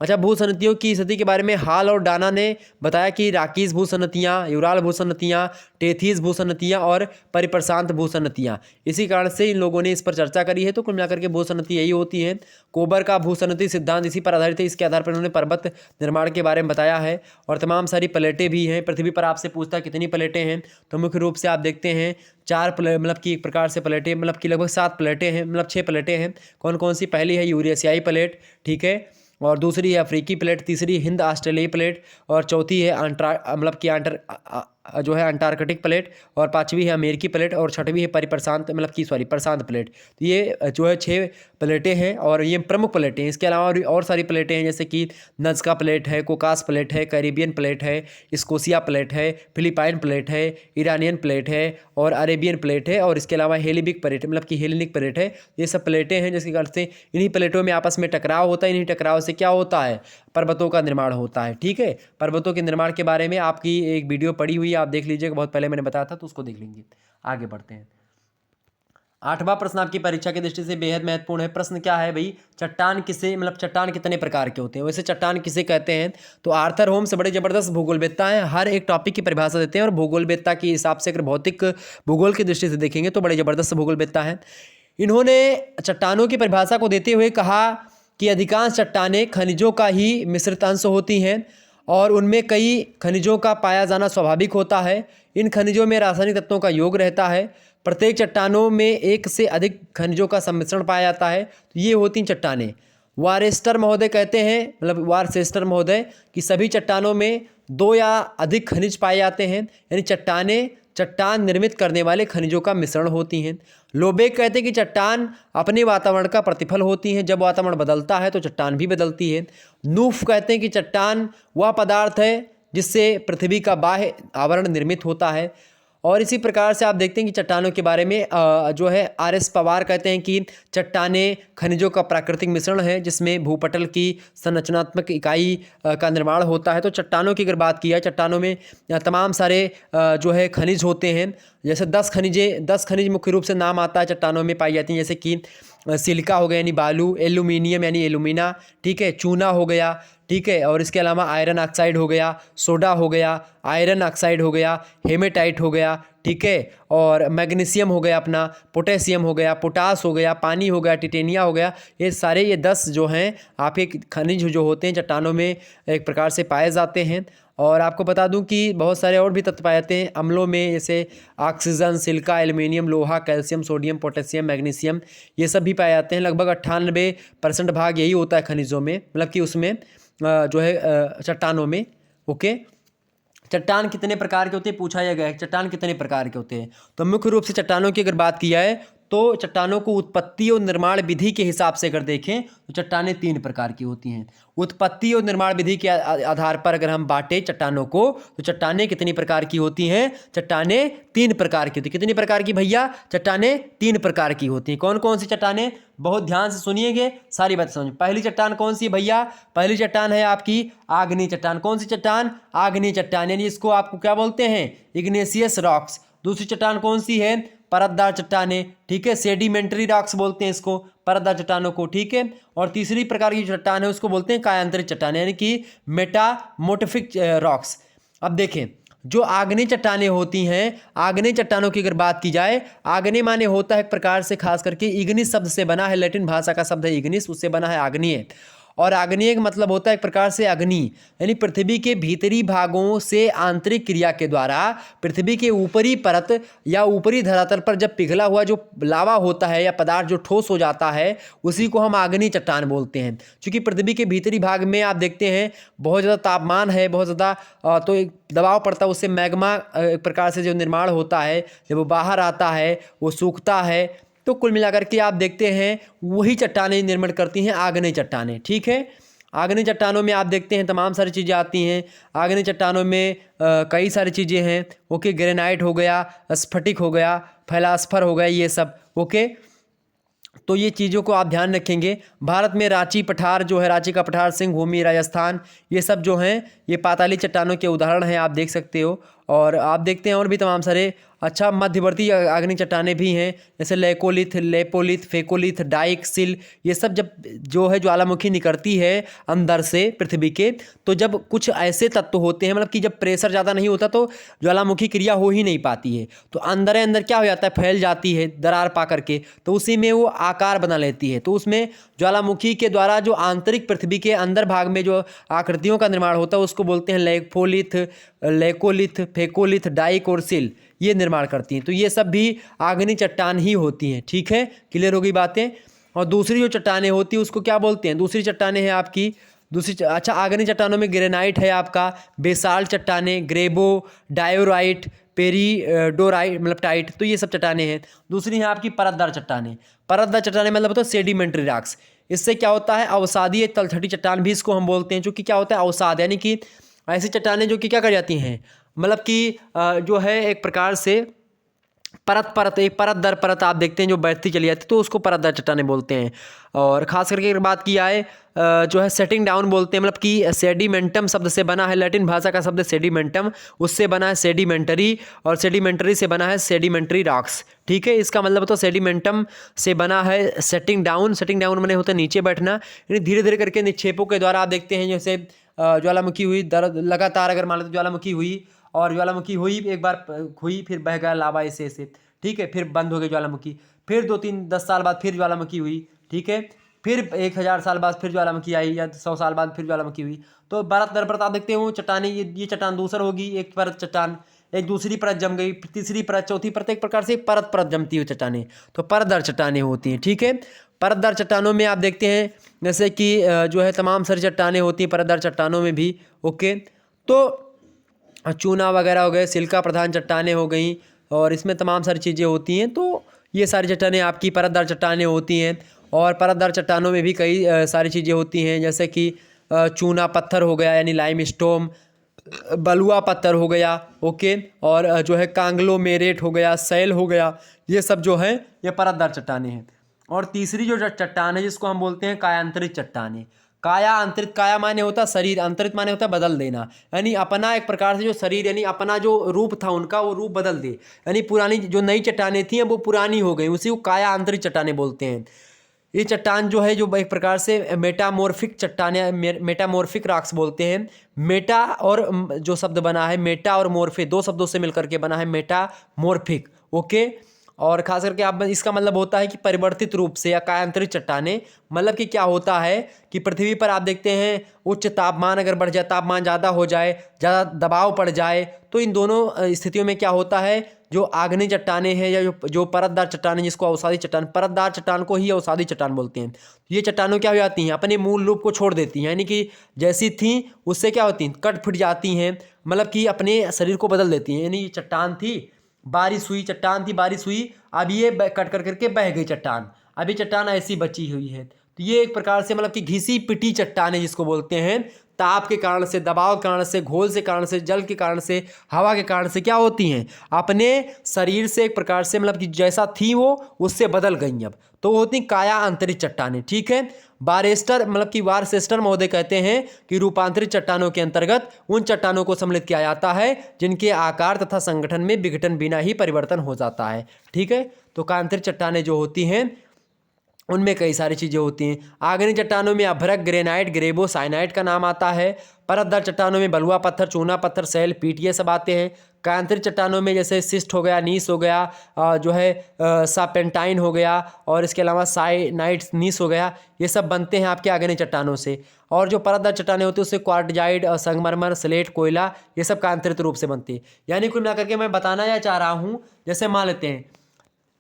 अच्छा, भूसन्नतियों की स्थिति के बारे में हाल और डाना ने बताया कि राकीस भूसन्नतियाँ, यूराल भूसन्नतियाँ, टेथीस भूसन्नतियाँ और परिप्रशांत भूसन्नतियाँ, इसी कारण से इन लोगों ने इस पर चर्चा करी है। तो कुल मिलाकर के भूसन्नति यही होती है। कोबर का भूसन्नति सिद्धांत इसी पर आधारित है। इसके आधार पर उन्होंने पर्वत निर्माण के बारे में बताया है और तमाम सारी प्लेटें भी हैं। पृथ्वी पर आपसे पूछता है कितनी प्लेटें हैं, तो मुख्य रूप से आप देखते हैं 4 प्लेट मतलब कि एक प्रकार से प्लेटें मतलब कि लगभग 7 प्लेटें हैं, मतलब 6 प्लेटें हैं। कौन कौन सी? पहली है यूरेशियाई प्लेट, ठीक है, और दूसरी है अफ्रीकी प्लेट, तीसरी हिंद ऑस्ट्रेलियाई प्लेट, और चौथी है मतलब कि जो है अंटार्कटिक प्लेट, और पांचवी है अमेरिकी प्लेट, और छठवीं है परिप्रशांत मतलब कि प्रशांत प्लेट। तो ये जो है 6 प्लेटें हैं और ये प्रमुख प्लेटें हैं। इसके अलावा और सारी प्लेटें हैं जैसे कि नज़्का प्लेट है, कोकास प्लेट है, कैरिबियन प्लेट है, स्कोशिया प्लेट है, फिलिपाइन प्लेट है, ईरानियन प्लेट है और अरेबियन प्लेट है, और इसके अलावा हेलिबिक प्लेट मतलब कि हेलेनिक प्लेट है। ये सब प्लेटें हैं जिसके कारण से इन्हीं प्लेटों में आपस में टकराव होता है। इन्हीं टकराव से क्या होता है? पर्वतों का निर्माण होता है, ठीक है। पर्वतों के निर्माण के बारे में आपकी एक वीडियो पड़ी हुई है, आप देख लीजिएगा, बहुत पहले मैंने बताया था, तो उसको देख लेंगे। आगे बढ़ते हैं। 8वां प्रश्न आपकी परीक्षा की दृष्टि से बेहद महत्वपूर्ण है। प्रश्न क्या है भाई? चट्टान किसे मतलब चट्टान कितने प्रकार के होते हैं? वैसे चट्टान किसे कहते हैं? तो आर्थर होम्स बड़े जबरदस्त भूगोलवेत्ता हैं, हर एक टॉपिक की परिभाषा देते हैं और भूगोलवेत्ता के हिसाब से अगर भौतिक भूगोल की दृष्टि से देखेंगे तो बड़े जबरदस्त भूगोलवेत्ता हैं। इन्होंने चट्टानों की परिभाषा को देते हुए कहा कि अधिकांश चट्टानें खनिजों का ही मिश्रित अंश होती हैं और उनमें कई खनिजों का पाया जाना स्वाभाविक होता है। इन खनिजों में रासायनिक तत्वों का योग रहता है। प्रत्येक चट्टानों में एक से अधिक खनिजों का सम्मिश्रण पाया जाता है। तो ये होती हैं चट्टानें। वारेस्टर महोदय कहते हैं मतलब वारचेस्टर महोदय कि सभी चट्टानों में 2 या अधिक खनिज पाए जाते हैं, यानी चट्टानें चट्टान निर्मित करने वाले खनिजों का मिश्रण होती हैं। लोबेक कहते हैं कि चट्टान अपने वातावरण का प्रतिफल होती हैं, जब वातावरण बदलता है तो चट्टान भी बदलती है। नूफ कहते हैं कि चट्टान वह पदार्थ है जिससे पृथ्वी का बाह्य आवरण निर्मित होता है। और इसी प्रकार से आप देखते हैं कि चट्टानों के बारे में जो है आर.एस. पवार कहते हैं कि चट्टानें खनिजों का प्राकृतिक मिश्रण है जिसमें भूपटल की संरचनात्मक इकाई का निर्माण होता है। तो चट्टानों की अगर बात की जाए, चट्टानों में तमाम सारे जो है खनिज होते हैं। जैसे 10 खनिज मुख्य रूप से नाम आता है चट्टानों में पाई जाती हैं, जैसे कि सिलिका हो गया यानी बालू, एल्यूमिनियम यानी एल्यूमिना, ठीक है, चूना हो गया, ठीक है, और इसके अलावा आयरन ऑक्साइड हो गया, सोडा हो गया, आयरन ऑक्साइड हो गया, हेमेटाइट हो गया, ठीक है, और मैग्नीशियम हो गया, अपना पोटेशियम हो गया, पोटास हो गया, पानी हो गया, टिटेनिया हो गया। ये सारे ये 10 जो हैं आपके खनिज जो होते हैं चट्टानों में एक प्रकार से पाए जाते हैं। और आपको बता दूं कि बहुत सारे और भी तत्व पाए जाते हैं अम्लों में, जैसे ऑक्सीजन, सिलिका, एल्यूमिनियम, लोहा, कैल्शियम, सोडियम, पोटेशियम, मैग्नीशियम, ये सब भी पाए जाते हैं। लगभग 98% भाग यही होता है खनिजों में, मतलब कि उसमें जो है चट्टानों में। ओके, चट्टान कितने प्रकार के होते हैं पूछा गया है, चट्टान कितने प्रकार के होते हैं? तो मुख्य रूप से चट्टानों की अगर बात की जाए तो चट्टानों को उत्पत्ति और निर्माण विधि के हिसाब से अगर देखें तो चट्टानें 3 प्रकार की होती हैं। उत्पत्ति और निर्माण विधि के आधार पर अगर हम बांटे चट्टानों को तो चट्टानें कितनी प्रकार की होती हैं? चट्टानें 3 प्रकार की होती हैं। कितनी प्रकार की भैया? चट्टानें 3 प्रकार की होती हैं। कौन कौन सी चट्टानें? बहुत ध्यान से सुनिएगे, सारी बात समझ। पहली चट्टान कौन सी भैया? पहली चट्टान है आपकी आग्नेय चट्टान। कौन सी चट्टान? आग्नेय चट्टान, यानी इसको आपको क्या बोलते हैं? Ignatius rocks. दूसरी चट्टान कौन सी है? परतदार चट्टानें, ठीक है। सेडिमेंट्री रॉक्स बोलते हैं इसको, परतदार चट्टानों को, ठीक है। और तीसरी प्रकार की चट्टान है उसको बोलते हैं कायांतरित चट्टानें, यानी कि मेटामोर्फिक रॉक्स। अब देखें, जो आग्नेय चट्टानें होती हैं, आग्नेय चट्टानों की अगर बात की जाए, आग्नेय माने होता है एक प्रकार से खास करके इग्निस शब्द से बना है, लैटिन भाषा का शब्द है इग्निस, उससे बना है आग्नेय। और आग्नेय का मतलब होता है एक प्रकार से अग्नि, यानी पृथ्वी के भीतरी भागों से आंतरिक क्रिया के द्वारा पृथ्वी के ऊपरी परत या ऊपरी धरातल पर जब पिघला हुआ जो लावा होता है या पदार्थ जो ठोस हो जाता है, उसी को हम आग्नेय चट्टान बोलते हैं। क्योंकि पृथ्वी के भीतरी भाग में आप देखते हैं बहुत ज़्यादा तापमान है, बहुत ज़्यादा तो एक दबाव पड़ता है, उससे मैग्मा एक प्रकार से जो निर्माण होता है, जब वो बाहर आता है वो सूखता है। तो कुल मिलाकर के आप देखते हैं वही चट्टानें निर्माण करती हैं आग्नेय चट्टानें, ठीक है। आग्नेय चट्टानों में आप देखते हैं तमाम सारी चीज़ें आती हैं। आग्नेय चट्टानों में कई सारी चीज़ें हैं, ओके। ग्रेनाइट हो गया, स्फटिक हो गया, फैलास्फर हो गया, ये सब, ओके। तो ये चीज़ों को आप ध्यान रखेंगे। भारत में रांची पठार जो है, रांची का पठार, सिंह भूमि, राजस्थान, ये सब जो हैं ये पाताली चट्टानों के उदाहरण हैं, आप देख सकते हो। और आप देखते हैं और भी तमाम सारे अच्छा मध्यवर्ती आग्नेय चट्टानें भी हैं, जैसे लेकोलिथ, लेपोलिथ, फेकोलिथ, डाइक, सिल, ये सब जब जो है ज्वालामुखी निकलती है अंदर से पृथ्वी के, तो जब कुछ ऐसे तत्व होते हैं, मतलब कि जब प्रेशर ज़्यादा नहीं होता तो ज्वालामुखी क्रिया हो ही नहीं पाती है, तो अंदर अंदर क्या हो जाता है, फैल जाती है दरार पा करके, तो उसी में वो आकार बना लेती है। तो उसमें ज्वालामुखी के द्वारा जो आंतरिक पृथ्वी के अंदर भाग में जो आकृतियों का निर्माण होता है उसको बोलते हैं लेपोलिथ, लेकोलिथ, फेकोलिथ, डाइक और सिल, ये निर्माण करती हैं। तो ये सब भी आग्नेय चट्टान ही होती हैं, ठीक है। क्लियर हो गई बातें। और दूसरी जो चट्टानें होती है उसको क्या बोलते हैं, दूसरी चट्टानें हैं आपकी अच्छा आग्नेय चट्टानों में ग्रेनाइट है आपका, बेसाल्ट चट्टानें, ग्रेबो, डायोराइट, पेरीडोराइट मतलब टाइट, तो ये सब चट्टानें हैं। दूसरी है आपकी परतदार चट्टानें। परतदार चट्टानें मतलब होता है सेडिमेंट्री रॉक्स। इससे क्या होता है, अवसादीय तलछटी चट्टान भी इसको हम बोलते हैं, जो कि क्या होता है अवसाद, यानी कि ऐसी चट्टानें जो कि क्या कर जाती हैं, मतलब कि जो है एक प्रकार से परत एक परत दर परत आप देखते हैं जो बढ़ती चली जाती है, तो उसको परतदार चट्टानें बोलते हैं। और ख़ास करके अगर बात की जाए जो है सेटिंग डाउन बोलते हैं, मतलब कि सेडिमेंटम शब्द से बना है, लैटिन भाषा का शब्द सेडिमेंटम, उससे बना है सेडिमेंटरी, और सेडिमेंटरी से बना है सेडिमेंटरी रॉक्स, ठीक है। इसका मतलब तो सेडिमेंटम से बना है सेटिंग डाउन, सेटिंग डाउन मैंने होता है नीचे बैठना, यानी धीरे धीरे करके निक्षेपों के द्वारा आप देखते हैं जैसे ज्वालामुखी हुई, लगातार अगर मान लो ज्वालामुखी हुई और ज्वालामुखी हुई, एक बार हुई फिर बह गया लावा ऐसे, ठीक है, फिर बंद हो गई ज्वालामुखी, फिर 2-3-10 साल बाद फिर ज्वालामुखी हुई, ठीक है, फिर 1000 साल बाद फिर ज्वालामुखी आई या 100 साल बाद फिर ज्वालामुखी हुई। तो परत दर परत आप देखते हो चट्टानें, ये चट्टान दूसर होगी, एक परत चट्टान, एक दूसरी परत जम गई, तीसरी परत, चौथी परत, एक प्रकार से परत परत जमती हुई चट्टानें, तो परतदार चट्टानें होती हैं, ठीक है। परतदार चट्टानों में आप देखते हैं जैसे कि जो है तमाम सारी चट्टानें होती हैं परतदार चट्टानों में भी, ओके। तो चूना वगैरह हो गए, सिल्का प्रधान चट्टानें हो गई, और इसमें तमाम सारी चीज़ें होती हैं। तो ये सारी चट्टानें आपकी परतदार चट्टानें होती हैं। और परतदार चट्टानों में भी कई सारी चीज़ें होती हैं, जैसे कि चूना पत्थर हो गया यानी लाइम स्टोन, बलुआ पत्थर हो गया, ओके, और जो है कांग्लोमेरेट हो गया, सैल हो गया, ये सब जो है ये परतदार चट्टानें हैं। और तीसरी जो चट्टान है जिसको हम बोलते हैं कायांतरित चट्टानें। काया अंतरित, काया माने होता है शरीर, अंतरित माने होता है बदल देना, यानी अपना एक प्रकार से जो शरीर यानी अपना जो रूप था उनका वो रूप बदल दे, यानी पुरानी जो नई चट्टानें थी वो पुरानी हो गई, उसी को काया अंतरित चट्टानें बोलते हैं। ये चट्टान जो है जो एक प्रकार से मेटामॉर्फिक चट्टानें, मेटामॉर्फिक रॉक्स बोलते हैं। मेटा और जो शब्द बना है मेटा और मोर्फे, दो शब्दों से मिलकर के बना है मेटामॉर्फिक, ओके। और खास करके आप इसका मतलब होता है कि परिवर्तित रूप से या कायांतरित चट्टानें, मतलब कि क्या होता है कि पृथ्वी पर आप देखते हैं उच्च तापमान अगर बढ़ जाए, तापमान ज़्यादा हो जाए, ज़्यादा दबाव पड़ जाए, तो इन दोनों स्थितियों में क्या होता है, जो आग्नेय चट्टानें हैं या जो परतदार चट्टान है जिसको अवसादी चट्टान, परतदार चट्टान को ही अवसादी चट्टान बोलते हैं, ये चट्टानों क्या हो जाती हैं, अपने मूल रूप को छोड़ देती हैं, यानी कि जैसी थी उससे क्या होती हैं, कट फट जाती हैं, मतलब कि अपने शरीर को बदल देती हैं। यानी ये चट्टान थी, बारिश हुई, चट्टान थी, बारिश हुई, अब ये कट कर करके बह गई चट्टान, अभी चट्टान ऐसी बची हुई है। तो ये एक प्रकार से मतलब कि घिसी पिटी चट्टान है जिसको बोलते हैं, ताप के कारण से, दबाव के कारण से, घोल से कारण से, जल के कारण से, हवा के कारण से क्या होती हैं, अपने शरीर से एक प्रकार से मतलब कि जैसा थी वो उससे बदल गई अब, तो वो होती काया अंतरित चट्टानें। ठीक है, बारेस्टर मतलब कि वारसेस्टर महोदय कहते हैं कि रूपांतरित चट्टानों के अंतर्गत उन चट्टानों को सम्मिलित किया जाता है जिनके आकार तथा संगठन में विघटन बिना ही परिवर्तन हो जाता है। ठीक है, तो कांतरित चट्टानें जो होती हैं उनमें कई सारी चीज़ें होती हैं। आग्नेय चट्टानों में अभ्रक, ग्रेनाइट, ग्रेबो, साइनाइट का नाम आता है। परतदार चट्टानों में बलुआ पत्थर, चूना पत्थर, सैल, पीट ये सब आते हैं। कांतरित चट्टानों में जैसे सिस्ट हो गया, नीस हो गया, जो है सापेंटाइन हो गया, और इसके अलावा साइनाइट नीस हो गया, ये सब बनते हैं आपके आग्नेय चट्टानों से। और जो परतदार चट्टानें होती हैं उससे क्वार्टजाइट, संगमरमर, स्लेट, कोयला, ये सब कांतरित रूप से बनती है। यानी कुल मिलाकर के मैं बताना यह चाह रहा हूँ, जैसे मान लेते हैं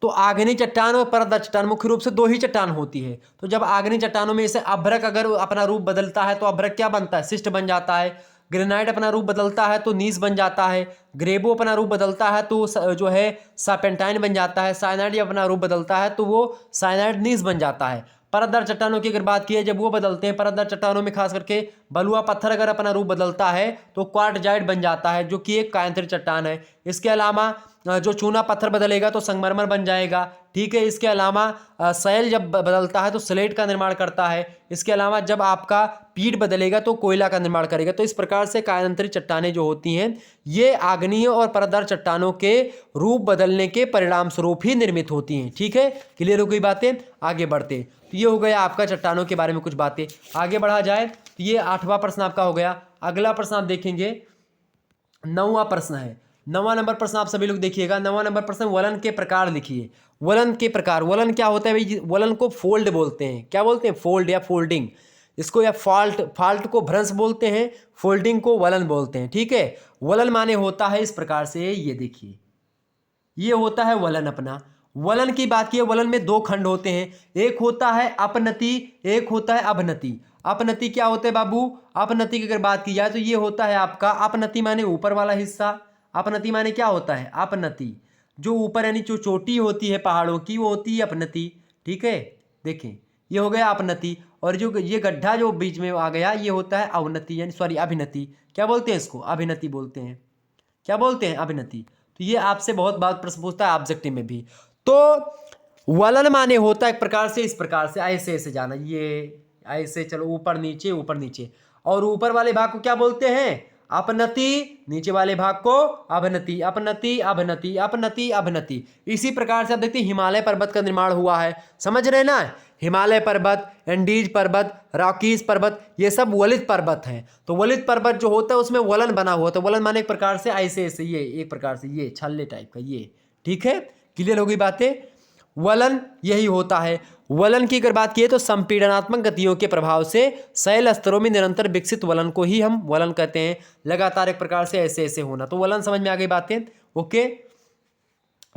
तो आग्नेय चट्टान और परतदार चट्टान मुख्य रूप से दो ही चट्टान होती है। तो जब आग्नेय चट्टानों में जैसे अभ्रक अगर अपना रूप बदलता है तो अभ्रक क्या बनता है, शिष्ट बन जाता है। ग्रेनाइट अपना रूप बदलता है तो नीस बन जाता है। ग्रेबो अपना रूप बदलता है तो जो है सापेंटाइन बन जाता है। साइनाइड अपना रूप बदलता है तो वो साइनाइड नीस बन जाता है। परतदार चट्टानों की अगर बात की है, जब वो बदलते हैं, परतदार चट्टानों में खास करके बलुआ पत्थर अगर अपना रूप बदलता है तो क्वार्टजाइट बन जाता है, जो कि एक कायांतरित चट्टान है। इसके अलावा जो चूना पत्थर बदलेगा तो संगमरमर बन जाएगा। ठीक है, इसके अलावा सैल जब बदलता है तो स्लेट का निर्माण करता है। इसके अलावा जब आपका पीट बदलेगा तो कोयला का निर्माण करेगा। तो इस प्रकार से कायांतरित चट्टानें जो होती हैं ये आग्नेय और परतदार चट्टानों के रूप बदलने के परिणाम स्वरूप ही निर्मित होती हैं। ठीक है, क्लियर हो गई बातें, आगे बढ़ते हैं। तो ये हो गया आपका चट्टानों के बारे में कुछ बातें। आगे बढ़ा जाए तो ये 8वां प्रश्न आपका हो गया। अगला प्रश्न आप देखेंगे 9वां प्रश्न है। 9वां नंबर प्रश्न आप सभी लोग देखिएगा। 9वां नंबर प्रश्न, वलन के प्रकार लिखिए। वलन के प्रकार, वलन क्या होता है भाई, वलन को फोल्ड बोलते हैं। क्या बोलते हैं, फोल्ड या फोल्डिंग, इसको या फाल्ट को भ्रंश बोलते हैं, फोल्डिंग को वलन बोलते हैं। ठीक है, वलन माने होता है इस प्रकार से, ये देखिए ये होता है वलन अपना। वलन की बात की है, वलन में दो खंड होते हैं, एक होता है अपनति, एक होता है अवनति। अपनति क्या होता है बाबू, अपनति की अगर बात की जाए तो ये होता है आपका अपनति माने ऊपर वाला हिस्सा। अपनति माने क्या होता है, अपनति जो ऊपर यानी जो चोटी होती है पहाड़ों की वो होती है अपनति। ठीक है, देखें ये हो गया अपनति, और जो ये गड्ढा जो बीच में आ गया ये होता है अवनति यानी सॉरी अभिनति। क्या बोलते हैं इसको, अभिनति बोलते हैं। क्या बोलते हैं, अभिनति। तो ये आपसे बहुत बार प्रश्न पूछता है ऑब्जेक्टिव में भी। तो वलन माने होता है एक प्रकार से इस प्रकार से, ऐसे ऐसे जाना, ये ऐसे चलो ऊपर नीचे ऊपर नीचे, और ऊपर वाले भाग को क्या बोलते हैं, अपनति, नीचे वाले भाग को अवनति, अपनति अवनति, अपनति अवनति। इसी प्रकार से आप देखते हैं हिमालय पर्वत का निर्माण हुआ है, समझ रहे ना, हिमालय पर्वत, एंडीज पर्वत, रॉकीज पर्वत, ये सब वलित पर्वत हैं। तो वलित पर्वत जो होता है उसमें वलन बना हुआ, तो वलन माने एक प्रकार से ऐसे ऐसे, ये एक प्रकार से ये छल्ले टाइप का ये। ठीक है, क्लियर हो गई बातें। वलन यही होता है। वलन की अगर बात की तो संपीड़नात्मक गतियों के प्रभाव से शैल स्तरों में निरंतर विकसित वलन को ही हम वलन कहते हैं, लगातार एक प्रकार से ऐसे ऐसे होना। तो वलन समझ में आ गई बातें, ओके,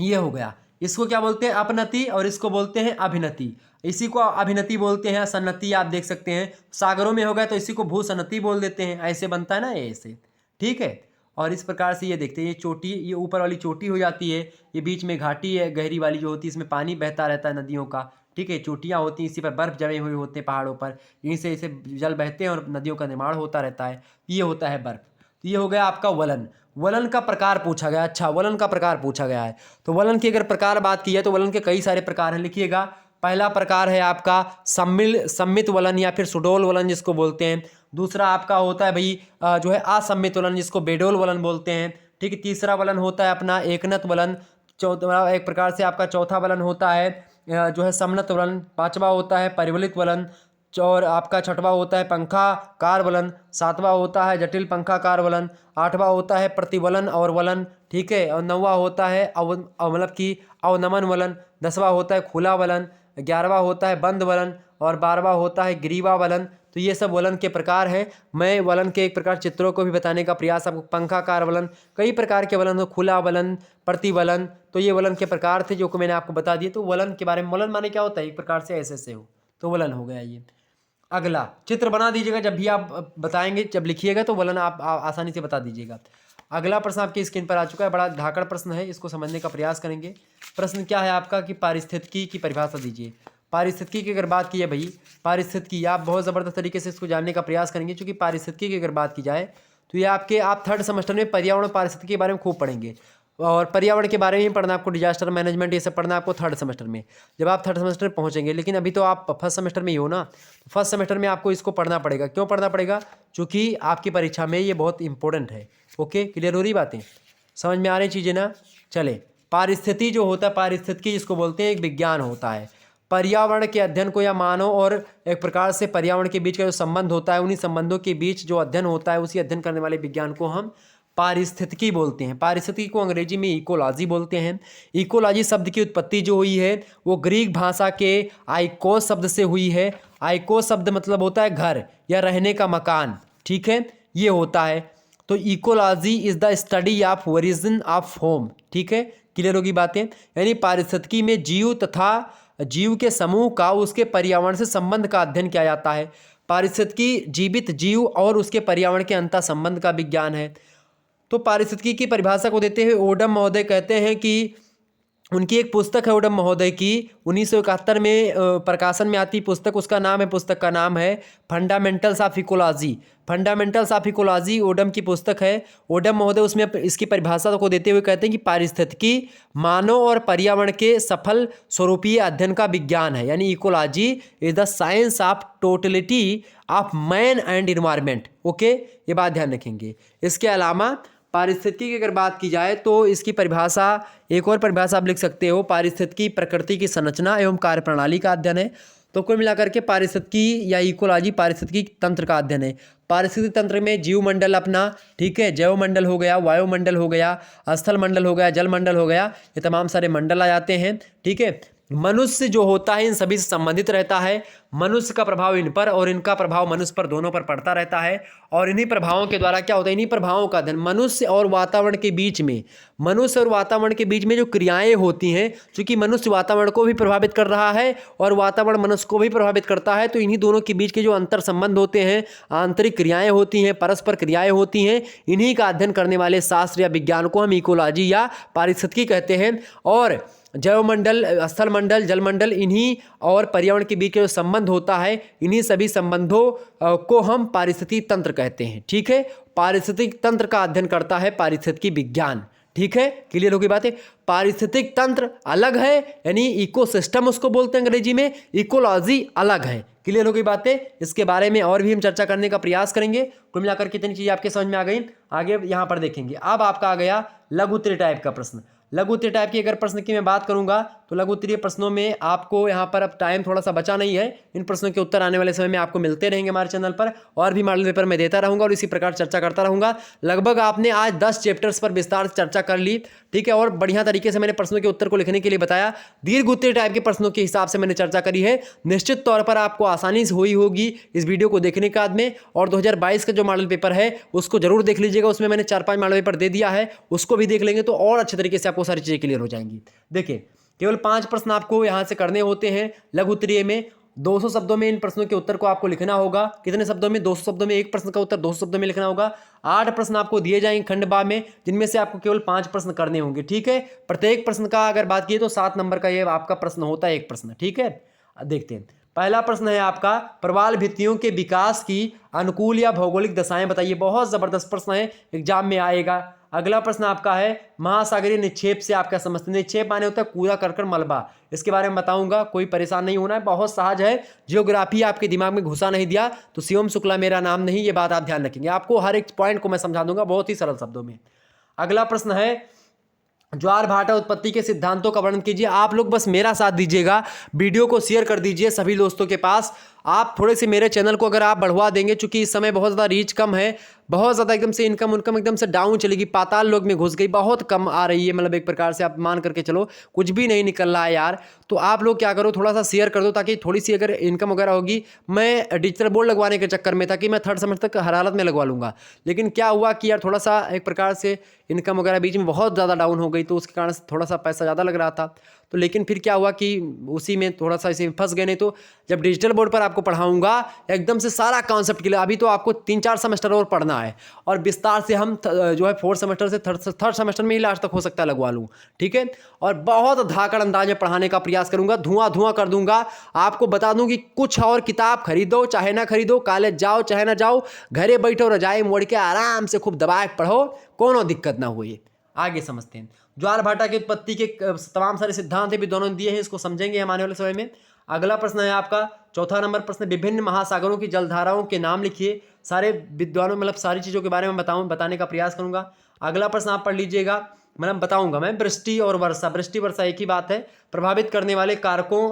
ये हो गया। इसको क्या बोलते हैं, अपनति, और इसको बोलते हैं अभिनति। इसी को अभिनति बोलते हैं, सन्नति आप देख सकते हैं। सागरों में हो गया तो इसी को भूसन्नति बोल देते हैं, ऐसे बनता है ना ऐसे। ठीक है, और इस प्रकार से ये देखते हैं, ये चोटी, ये ऊपर वाली चोटी हो जाती है, ये बीच में घाटी है गहरी वाली जो होती है, इसमें पानी बहता रहता है नदियों का। ठीक है, चोटियाँ होती हैं, इसी पर बर्फ जमे हुए होते हैं पहाड़ों पर, यहीं से इसे जल बहते हैं और नदियों का निर्माण होता रहता है, ये होता है बर्फ। तो ये हो गया आपका वलन। वलन का प्रकार पूछा गया, अच्छा वलन का प्रकार पूछा गया है। तो वलन की अगर प्रकार बात की है तो वलन के कई सारे प्रकार हैं, लिखिएगा। पहला प्रकार है आपका सम्मित वलन या फिर सुडोल वलन जिसको बोलते हैं। दूसरा आपका होता है भाई जो है असम्मित वलन जिसको बेडोल वलन बोलते हैं। ठीक है, तीसरा वलन होता है अपना एकनत वलन। चौथा एक प्रकार से आपका चौथा वलन होता है जो है समनत वलन। पांचवा होता है परिवलित वलन, और आपका छठवां होता है पंखाकार वलन। सातवां होता है जटिल पंखाकार वलन। आठवां होता है प्रतिवलन और वलन। ठीक है, और नौवां होता है मतलब कि अवनमन वलन। 10वां होता है खुला वलन। 11वां होता है बंद वलन, और 12वां होता है ग्रीवा वलन। तो ये सब वलन के प्रकार हैं। मैं वलन के एक प्रकार चित्रों को भी बताने का प्रयास, आपको पंखाकार वलन, कई प्रकार के वलन हो, खुला वलन, प्रतिवलन, तो ये वलन के प्रकार थे जो कि मैंने आपको बता दिए। तो वलन के बारे में, वलन माने क्या होता है, एक प्रकार से ऐसे ऐसे हो, तो वलन हो गया ये। अगला चित्र बना दीजिएगा, जब भी आप बताएंगे, जब लिखिएगा तो वलन आप आसानी से बता दीजिएगा। अगला प्रश्न आपकी स्क्रीन पर आ चुका है, बड़ा धाकड़ प्रश्न है, इसको समझने का प्रयास करेंगे। प्रश्न क्या है आपका कि पारिस्थितिकी की परिभाषा दीजिए। पारिस्थितिकी की अगर बात की है भाई, पारिस्थितिकी आप बहुत ज़बरदस्त तरीके से इसको जानने का प्रयास करेंगे, क्योंकि पारिस्थितिकी की अगर बात की जाए तो ये आप थर्ड सेमेस्टर में पर्यावरण और पारिस्थितिकी के बारे में खूब पढ़ेंगे। और पर्यावरण के बारे में ही पढ़ना आपको, डिजास्टर मैनेजमेंट ये सब पढ़ना आपको थर्ड सेमेस्टर में, जब आप थर्ड सेमेस्टर में पहुंचेंगे। लेकिन अभी तो आप फर्स्ट सेमेस्टर में ही हो ना, तो फर्स्ट सेमेस्टर में आपको इसको पढ़ना पड़ेगा। क्यों पढ़ना पड़ेगा? क्योंकि आपकी परीक्षा में ये बहुत इंपॉर्टेंट है। ओके, क्लियर हो रही बातें, समझ में आ रही चीज़ें ना? चले, पारिस्थिति जो होता है, पारिस्थितिकी जिसको बोलते हैं, एक विज्ञान होता है। पर्यावरण के अध्ययन को या मानव और एक प्रकार से पर्यावरण के बीच का जो संबंध होता है, उन्हीं संबंधों के बीच जो अध्ययन होता है, उसी अध्ययन करने वाले विज्ञान को हम पारिस्थितिकी बोलते हैं। पारिस्थितिकी को अंग्रेजी में इकोलॉजी बोलते हैं। इकोलॉजी शब्द की उत्पत्ति जो हुई है वो ग्रीक भाषा के आइकोस शब्द से हुई है। आइकोस शब्द मतलब होता है घर या रहने का मकान, ठीक है, ये होता है। तो ecology is the study of origin of home, ठीक है, क्लियर होगी बातें। यानी पारिस्थितिकी में जीव तथा जीव के समूह का उसके पर्यावरण से संबंध का अध्ययन किया जाता है। पारिस्थितिकी जीवित जीव और उसके पर्यावरण के अंतर संबंध का विज्ञान है। तो पारिस्थितिकी की परिभाषा को देते हुए ओडम महोदय कहते हैं कि उनकी एक पुस्तक है ओडम महोदय की, 1971 में प्रकाशन में आती पुस्तक, पुस्तक का नाम है fundamentals of ecology. Fundamentals of ecology Odum की पुस्तक है। ओडम महोदय उसमें इसकी परिभाषा को देते हुए कहते हैं कि पारिस्थितिकी मानव और पर्यावरण के सफल स्वरूपीय अध्ययन का विज्ञान है। यानी ecology is the science of totality of man and environment. Okay, ये बात ध्यान रखेंगे। इसके अलावा पारिस्थितिकी की अगर बात की जाए तो इसकी परिभाषा, एक और परिभाषा आप लिख सकते हो, पारिस्थितिकी प्रकृति की संरचना एवं कार्यप्रणाली का अध्ययन है। तो कुल मिलाकर के पारिस्थितिकी या इकोलॉजी पारिस्थितिकी तंत्र का अध्ययन है। पारिस्थितिक तंत्र में जीव मंडल अपना, ठीक है, जैव मंडल हो गया, वायुमंडल हो गया, स्थल मंडल हो गया, जल मंडल हो गया, ये तमाम सारे मंडल आ जाते हैं, ठीक है। मनुष्य जो होता है इन सभी से संबंधित रहता है। मनुष्य का प्रभाव इन पर और इनका प्रभाव मनुष्य पर, दोनों पर पड़ता रहता है। और इन्हीं प्रभावों के द्वारा क्या होता है, इन्हीं प्रभावों का अध्ययन मनुष्य और वातावरण के बीच में, मनुष्य और वातावरण के बीच में जो क्रियाएं होती हैं, चूंकि मनुष्य वातावरण को भी प्रभावित कर रहा है और वातावरण मनुष्य को भी प्रभावित करता है, तो इन्हीं दोनों के बीच के जो अंतर संबंध होते हैं, आंतरिक क्रियाएं होती हैं, परस्पर क्रियाएं होती हैं, इन्हीं का अध्ययन करने वाले शास्त्र या विज्ञान को हम इकोलॉजी या पारिस्थितिकी कहते हैं। और जैवमंडल, स्थल मंडल, जलमंडल, इन्हीं और पर्यावरण के बीच जो संबंध होता है, इन्हीं सभी संबंधों को हम पारिस्थितिकी तंत्र कहते हैं, ठीक है। पारिस्थितिक तंत्र का अध्ययन करता है पारिस्थितिकी विज्ञान, ठीक है, क्लियर होगी बातें। पारिस्थितिक तंत्र अलग है, यानी इकोसिस्टम उसको बोलते हैं अंग्रेजी में, इकोलॉजी अलग है, क्लियर हो गई बातें। इसके बारे में और भी हम चर्चा करने का प्रयास करेंगे। कुल मिलाकर कितनी चीज़ें आपके समझ में आ गई, आगे यहाँ पर देखेंगे। अब आपका आ गया लघु उत्तरीय टाइप का प्रश्न। लघु उत्तरीय टाइप की अगर प्रश्न की मैं बात करूंगा तो लघु उत्तरीय प्रश्नों में आपको यहाँ पर अब टाइम थोड़ा सा बचा नहीं है। इन प्रश्नों के उत्तर आने वाले समय में आपको मिलते रहेंगे हमारे चैनल पर, और भी मॉडल पेपर मैं देता रहूंगा और इसी प्रकार चर्चा करता रहूंगा। लगभग आपने आज 10 चैप्टर्स पर विस्तार से चर्चा कर ली, ठीक है, और बढ़िया तरीके से मैंने प्रश्नों के उत्तर को लिखने के लिए बताया। दीर्घ उत्तरीय टाइप के प्रश्नों के हिसाब से मैंने चर्चा करी है। निश्चित तौर पर आपको आसानी से हुई होगी इस वीडियो को देखने के बाद में। और 2022 का जो मॉडल पेपर है उसको जरूर देख लीजिएगा, उसमें मैंने 4-5 मॉडल पेपर दे दिया है, उसको भी देख लेंगे तो और अच्छे तरीके से आपको सारी चीज़ें क्लियर हो जाएंगी। देखिए, केवल 5 प्रश्न आपको यहाँ से करने होते हैं लघु उत्तरीय में। 200 शब्दों में इन प्रश्नों के उत्तर को आपको लिखना होगा। कितने शब्दों में? 200 शब्दों में एक प्रश्न का उत्तर 200 शब्दों में लिखना होगा। 8 प्रश्न आपको दिए जाएंगे खंड बा में, जिनमें से आपको केवल 5 प्रश्न करने होंगे, ठीक है। प्रत्येक प्रश्न का अगर बात की तो 7 नंबर का ये आपका प्रश्न होता है, एक प्रश्न, ठीक है। देखते हैं, पहला प्रश्न है आपका, प्रवाल भित्तियों के विकास की अनुकूल या भौगोलिक दशाएं बताइए। बहुत जबरदस्त प्रश्न है, एग्जाम में आएगा। अगला प्रश्न आपका है, महासागरीय निक्षेप से आप क्या समझते हैं? निक्षेप माने होता है कूड़ा करकट मलबा, इसके बारे में बताऊंगा, कोई परेशान नहीं होना है, बहुत सहज है। जियोग्राफी आपके दिमाग में घुसा नहीं दिया तो शिवम शुक्ला मेरा नाम नहीं, ये बात आप ध्यान रखेंगे। आपको हर एक पॉइंट को मैं समझा दूंगा बहुत ही सरल शब्दों में। अगला प्रश्न है, ज्वार भाटा उत्पत्ति के सिद्धांतों का वर्णन कीजिए। आप लोग बस मेरा साथ दीजिएगा, वीडियो को शेयर कर दीजिए सभी दोस्तों के पास। आप थोड़े से मेरे चैनल को अगर आप बढ़वा देंगे, चूंकि इस समय बहुत ज़्यादा रीच कम है, बहुत ज़्यादा एकदम से इनकम एकदम से डाउन चलेगी, पाताल लोग में घुस गई, बहुत कम आ रही है, मतलब एक प्रकार से आप मान करके चलो कुछ भी नहीं निकल रहा है यार। तो आप लोग क्या करो, थोड़ा सा शेयर कर दो, ताकि थोड़ी सी अगर इनकम वगैरह होगी। मैं डिजिटल बोर्ड लगवाने के चक्कर में था कि मैं 3rd सेमेस्टर तक हर हालत में लगवा लूँगा, लेकिन क्या हुआ कि यार थोड़ा सा एक प्रकार से इनकम वगैरह बीच में बहुत ज़्यादा डाउन हो गई, तो उसके कारण थोड़ा सा पैसा ज़्यादा लग रहा था। तो लेकिन फिर क्या हुआ कि उसी में थोड़ा सा इसे फंस गए। नहीं तो जब डिजिटल बोर्ड पर आपको आपको पढ़ाऊंगा एकदम से सारा कॉन्सेप्ट क्लियर। अभी तो आपको 3-4 सेमेस्टर और पढ़ना है और विस्तार से हम जो है 4th सेमेस्टर से थर्ड सेमेस्टर में ही लास्ट तक हो सकता है लगवा लूँ, ठीक है। और बहुत धाकड़ अंदाज में पढ़ाने का प्रयास करूंगा, धुआं कर दूंगा। आपको बता दूं कि कुछ और किताब खरीदो चाहे ना खरीदो, कॉलेज जाओ चाहे ना जाओ, घरे बैठो रजाई मोड़ के आराम से खूब दबा के पढ़ो, कोनो दिक्कत ना हुई। आगे समझते हैं। ज्वार भाटा की उत्पत्ति के तमाम सारे सिद्धांत भी दोनों ने दिए हैं, इसको समझेंगे हम आने वाले समय में। अगला प्रश्न है आपका 4था नंबर प्रश्न, विभिन्न महासागरों की जलधाराओं के नाम लिखिए। सारे विद्वानों मतलब सारी चीज़ों के बारे में बताने का प्रयास करूंगा। अगला प्रश्न आप पढ़ लीजिएगा, मतलब बताऊंगा मैं, वृष्टि और वर्षा। वृष्टि वर्षा एक ही बात है। प्रभावित करने वाले कारकों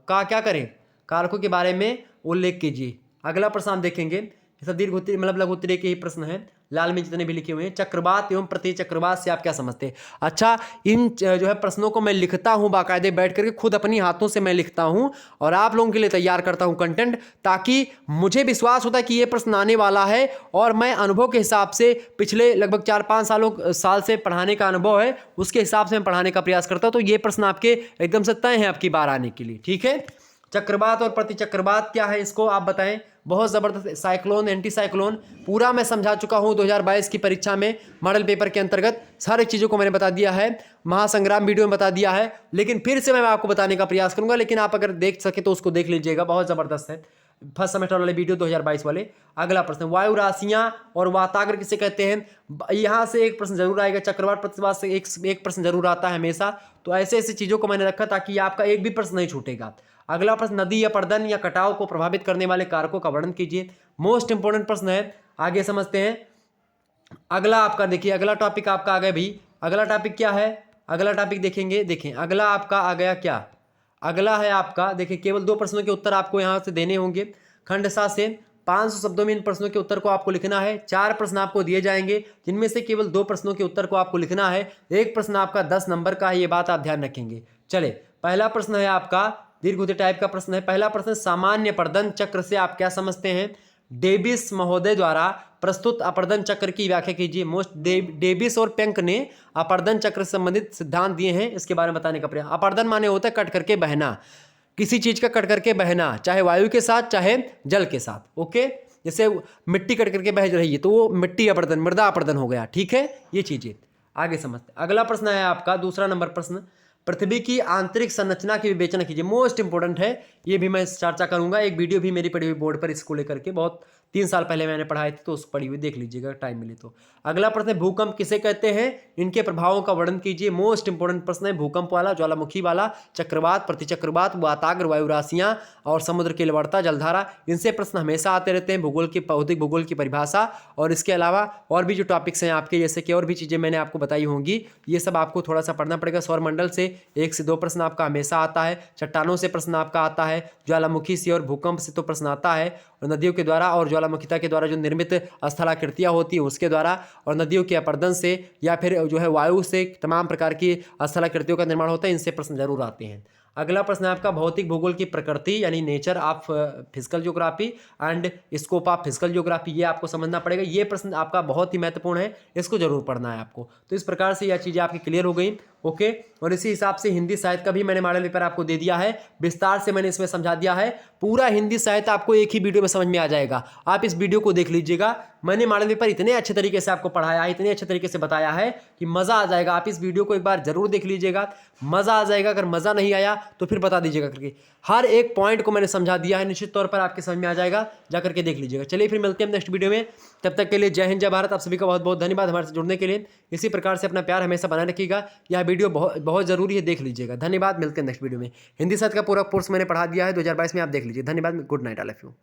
का क्या करें, कारकों के बारे में उल्लेख कीजिए। अगला प्रश्न आप देखेंगे, सब दीर्घ उत्तरीय मतलब लघु उत्तरीय के ही प्रश्न है, लाल में जितने भी लिखे हुए हैं। चक्रवात एवं प्रति चक्रवात से आप क्या समझते हैं? अच्छा, इन जो है प्रश्नों को मैं लिखता हूं बाकायदे बैठ करके, खुद अपनी हाथों से मैं लिखता हूं और आप लोगों के लिए तैयार करता हूं कंटेंट, ताकि मुझे विश्वास होता है कि ये प्रश्न आने वाला है। और मैं अनुभव के हिसाब से, पिछले लगभग 4-5 साल से पढ़ाने का अनुभव है, उसके हिसाब से मैं पढ़ाने का प्रयास करता हूं। तो ये प्रश्न आपके एकदम से तय है आपकी बार आने के लिए, ठीक है। चक्रवात और प्रति चक्रवात क्या है, इसको आप बताएं। बहुत ज़बरदस्त साइक्लोन, एंटी साइक्लोन पूरा मैं समझा चुका हूं 2022 की परीक्षा में मॉडल पेपर के अंतर्गत। सारी चीज़ों को मैंने बता दिया है, महासंग्राम वीडियो में बता दिया है, लेकिन फिर से मैं आपको बताने का प्रयास करूंगा। लेकिन आप अगर देख सके तो उसको देख लीजिएगा, बहुत ज़बरदस्त है फर्स्ट सेमेस्टर वाले वीडियो 2022 वाले। अगला प्रश्न, वायु राशियां और वाताग्र किसे कहते हैं? यहाँ से एक प्रश्न जरूर आएगा, चक्रवात प्रतिवाद से एक प्रश्न जरूर आता है हमेशा। तो ऐसे ऐसी चीज़ों को मैंने रखा ताकि आपका एक भी प्रश्न नहीं छूटेगा। अगला प्रश्न, नदी या पर्दन या कटाव को प्रभावित करने वाले कारकों का वर्णन कीजिए। मोस्ट इंपोर्टेंट प्रश्न है, आगे समझते हैं। अगला आपका देखिए, अगला टॉपिक आपका आ गया भी। अगला टॉपिक क्या है? अगला टॉपिक देखेंगे, देखें अगला आपका आ गया क्या? अगला है आपका, देखिए केवल 2 प्रश्नों के उत्तर आपको यहाँ से देने होंगे। खंड 7 से 500 शब्दों में इन प्रश्नों के उत्तर को आपको लिखना है। 4 प्रश्न आपको दिए जाएंगे, जिनमें से केवल 2 प्रश्नों के उत्तर को आपको लिखना है। एक प्रश्न आपका 10 नंबर का है, ये बात आप ध्यान रखेंगे। चले, पहला प्रश्न है आपका दीर्घ टाइप का प्रश्न है। पहला प्रश्न, सामान्य अपर्दन चक्र से आप क्या समझते हैं? डेविस महोदय द्वारा प्रस्तुत अपर्दन चक्र की व्याख्या कीजिए। डेविस और पेंक ने अपर्दन चक्र से संबंधित सिद्धांत दिए हैं, इसके बारे में बताने का प्रयास। अपर्दन माने होता है कट करके बहना, किसी चीज का कट करके बहना, चाहे वायु के साथ चाहे जल के साथ। ओके, जैसे मिट्टी कट करके बह रही है तो वो मिट्टी अपर्दन, मृदा अपर्दन हो गया, ठीक है। ये चीजें आगे समझते। अगला प्रश्न है आपका 2 नंबर प्रश्न, पृथ्वी की आंतरिक संरचना की विवेचना कीजिए। मोस्ट इंपोर्टेंट है, ये भी मैं चर्चा करूंगा। एक वीडियो भी मेरी पड़ी हुई बोर्ड पर इसको लेकर के, बहुत 3 साल पहले मैंने पढ़ाई थी, तो उसको पढ़ी हुई देख लीजिएगा टाइम मिले तो। अगला प्रश्न है, भूकंप किसे कहते हैं? इनके प्रभावों का वर्णन कीजिए। मोस्ट इंपोर्टेंट प्रश्न है, भूकंप वाला, ज्वालामुखी वाला, चक्रवात, प्रतिचक्रवात, वाताग्र, वायु राशियां और समुद्र की लवणता, जलधारा। इनसे प्रश्न हमेशा आते रहते हैं। भूगोल की, भौतिक भूगोल की परिभाषा, और इसके अलावा और भी जो टॉपिक्स हैं आपके, जैसे कि और भी चीज़ें मैंने आपको बताई होंगी, ये सब आपको थोड़ा सा पढ़ना पड़ेगा। सौरमंडल से 1 से 2 प्रश्न आपका हमेशा आता है। चट्टानों से प्रश्न आपका आता है, ज्वालामुखी से और भूकंप से तो प्रश्न आता है, और नदियों के द्वारा और ज्वालामुखिता के द्वारा जो निर्मित स्थलाकृतियाँ होती हैं उसके द्वारा, और नदियों के अपर्दन से या फिर जो है वायु से तमाम प्रकार की स्थलाकृतियों का निर्माण होता है, इनसे प्रश्न जरूर आते हैं। अगला प्रश्न है आपका भौतिक भूगोल की प्रकृति, यानी nature of physical geography and scope of physical geography, ये आपको समझना पड़ेगा। ये प्रश्न आपका बहुत ही महत्वपूर्ण है, इसको जरूर पढ़ना है आपको। तो इस प्रकार से यह चीज़ें आपकी क्लियर हो गई। ओके, और इसी हिसाब से हिंदी साहित्य का भी मैंने मॉडल पेपर आपको दे दिया है, विस्तार से मैंने इसमें समझा दिया है। पूरा हिंदी साहित्य आपको एक ही वीडियो में समझ में आ जाएगा, आप इस वीडियो को देख लीजिएगा। मैंने मॉडल पेपर इतने अच्छे तरीके से आपको पढ़ाया है, इतने अच्छे तरीके से बताया है कि मज़ा आ जाएगा। आप इस वीडियो को एक बार जरूर देख लीजिएगा, मज़ा आ जाएगा। अगर मज़ा नहीं आया तो फिर बता दीजिएगा करके, हर एक पॉइंट को मैंने समझा दिया है, निश्चित तौर पर आपके समझ में आ जाएगा, जा करके देख लीजिएगा। चलिए फिर मिलते हैं नेक्स्ट वीडियो में, तब तक के लिए जय हिंद जय भारत। आप सभी का बहुत बहुत धन्यवाद हमारे से जुड़ने के लिए। इसी प्रकार से अपना प्यार हमेशा बनाए रखिएगा। यह वीडियो बहुत जरूरी है, देख लीजिएगा। धन्यवाद, मिलते हैं नेक्स्ट वीडियो में। हिंदी साहित्य का पूरा कोर्स मैंने पढ़ा दिया है 2022 में, आप देख लीजिए। धन्यवाद, good night, all of you.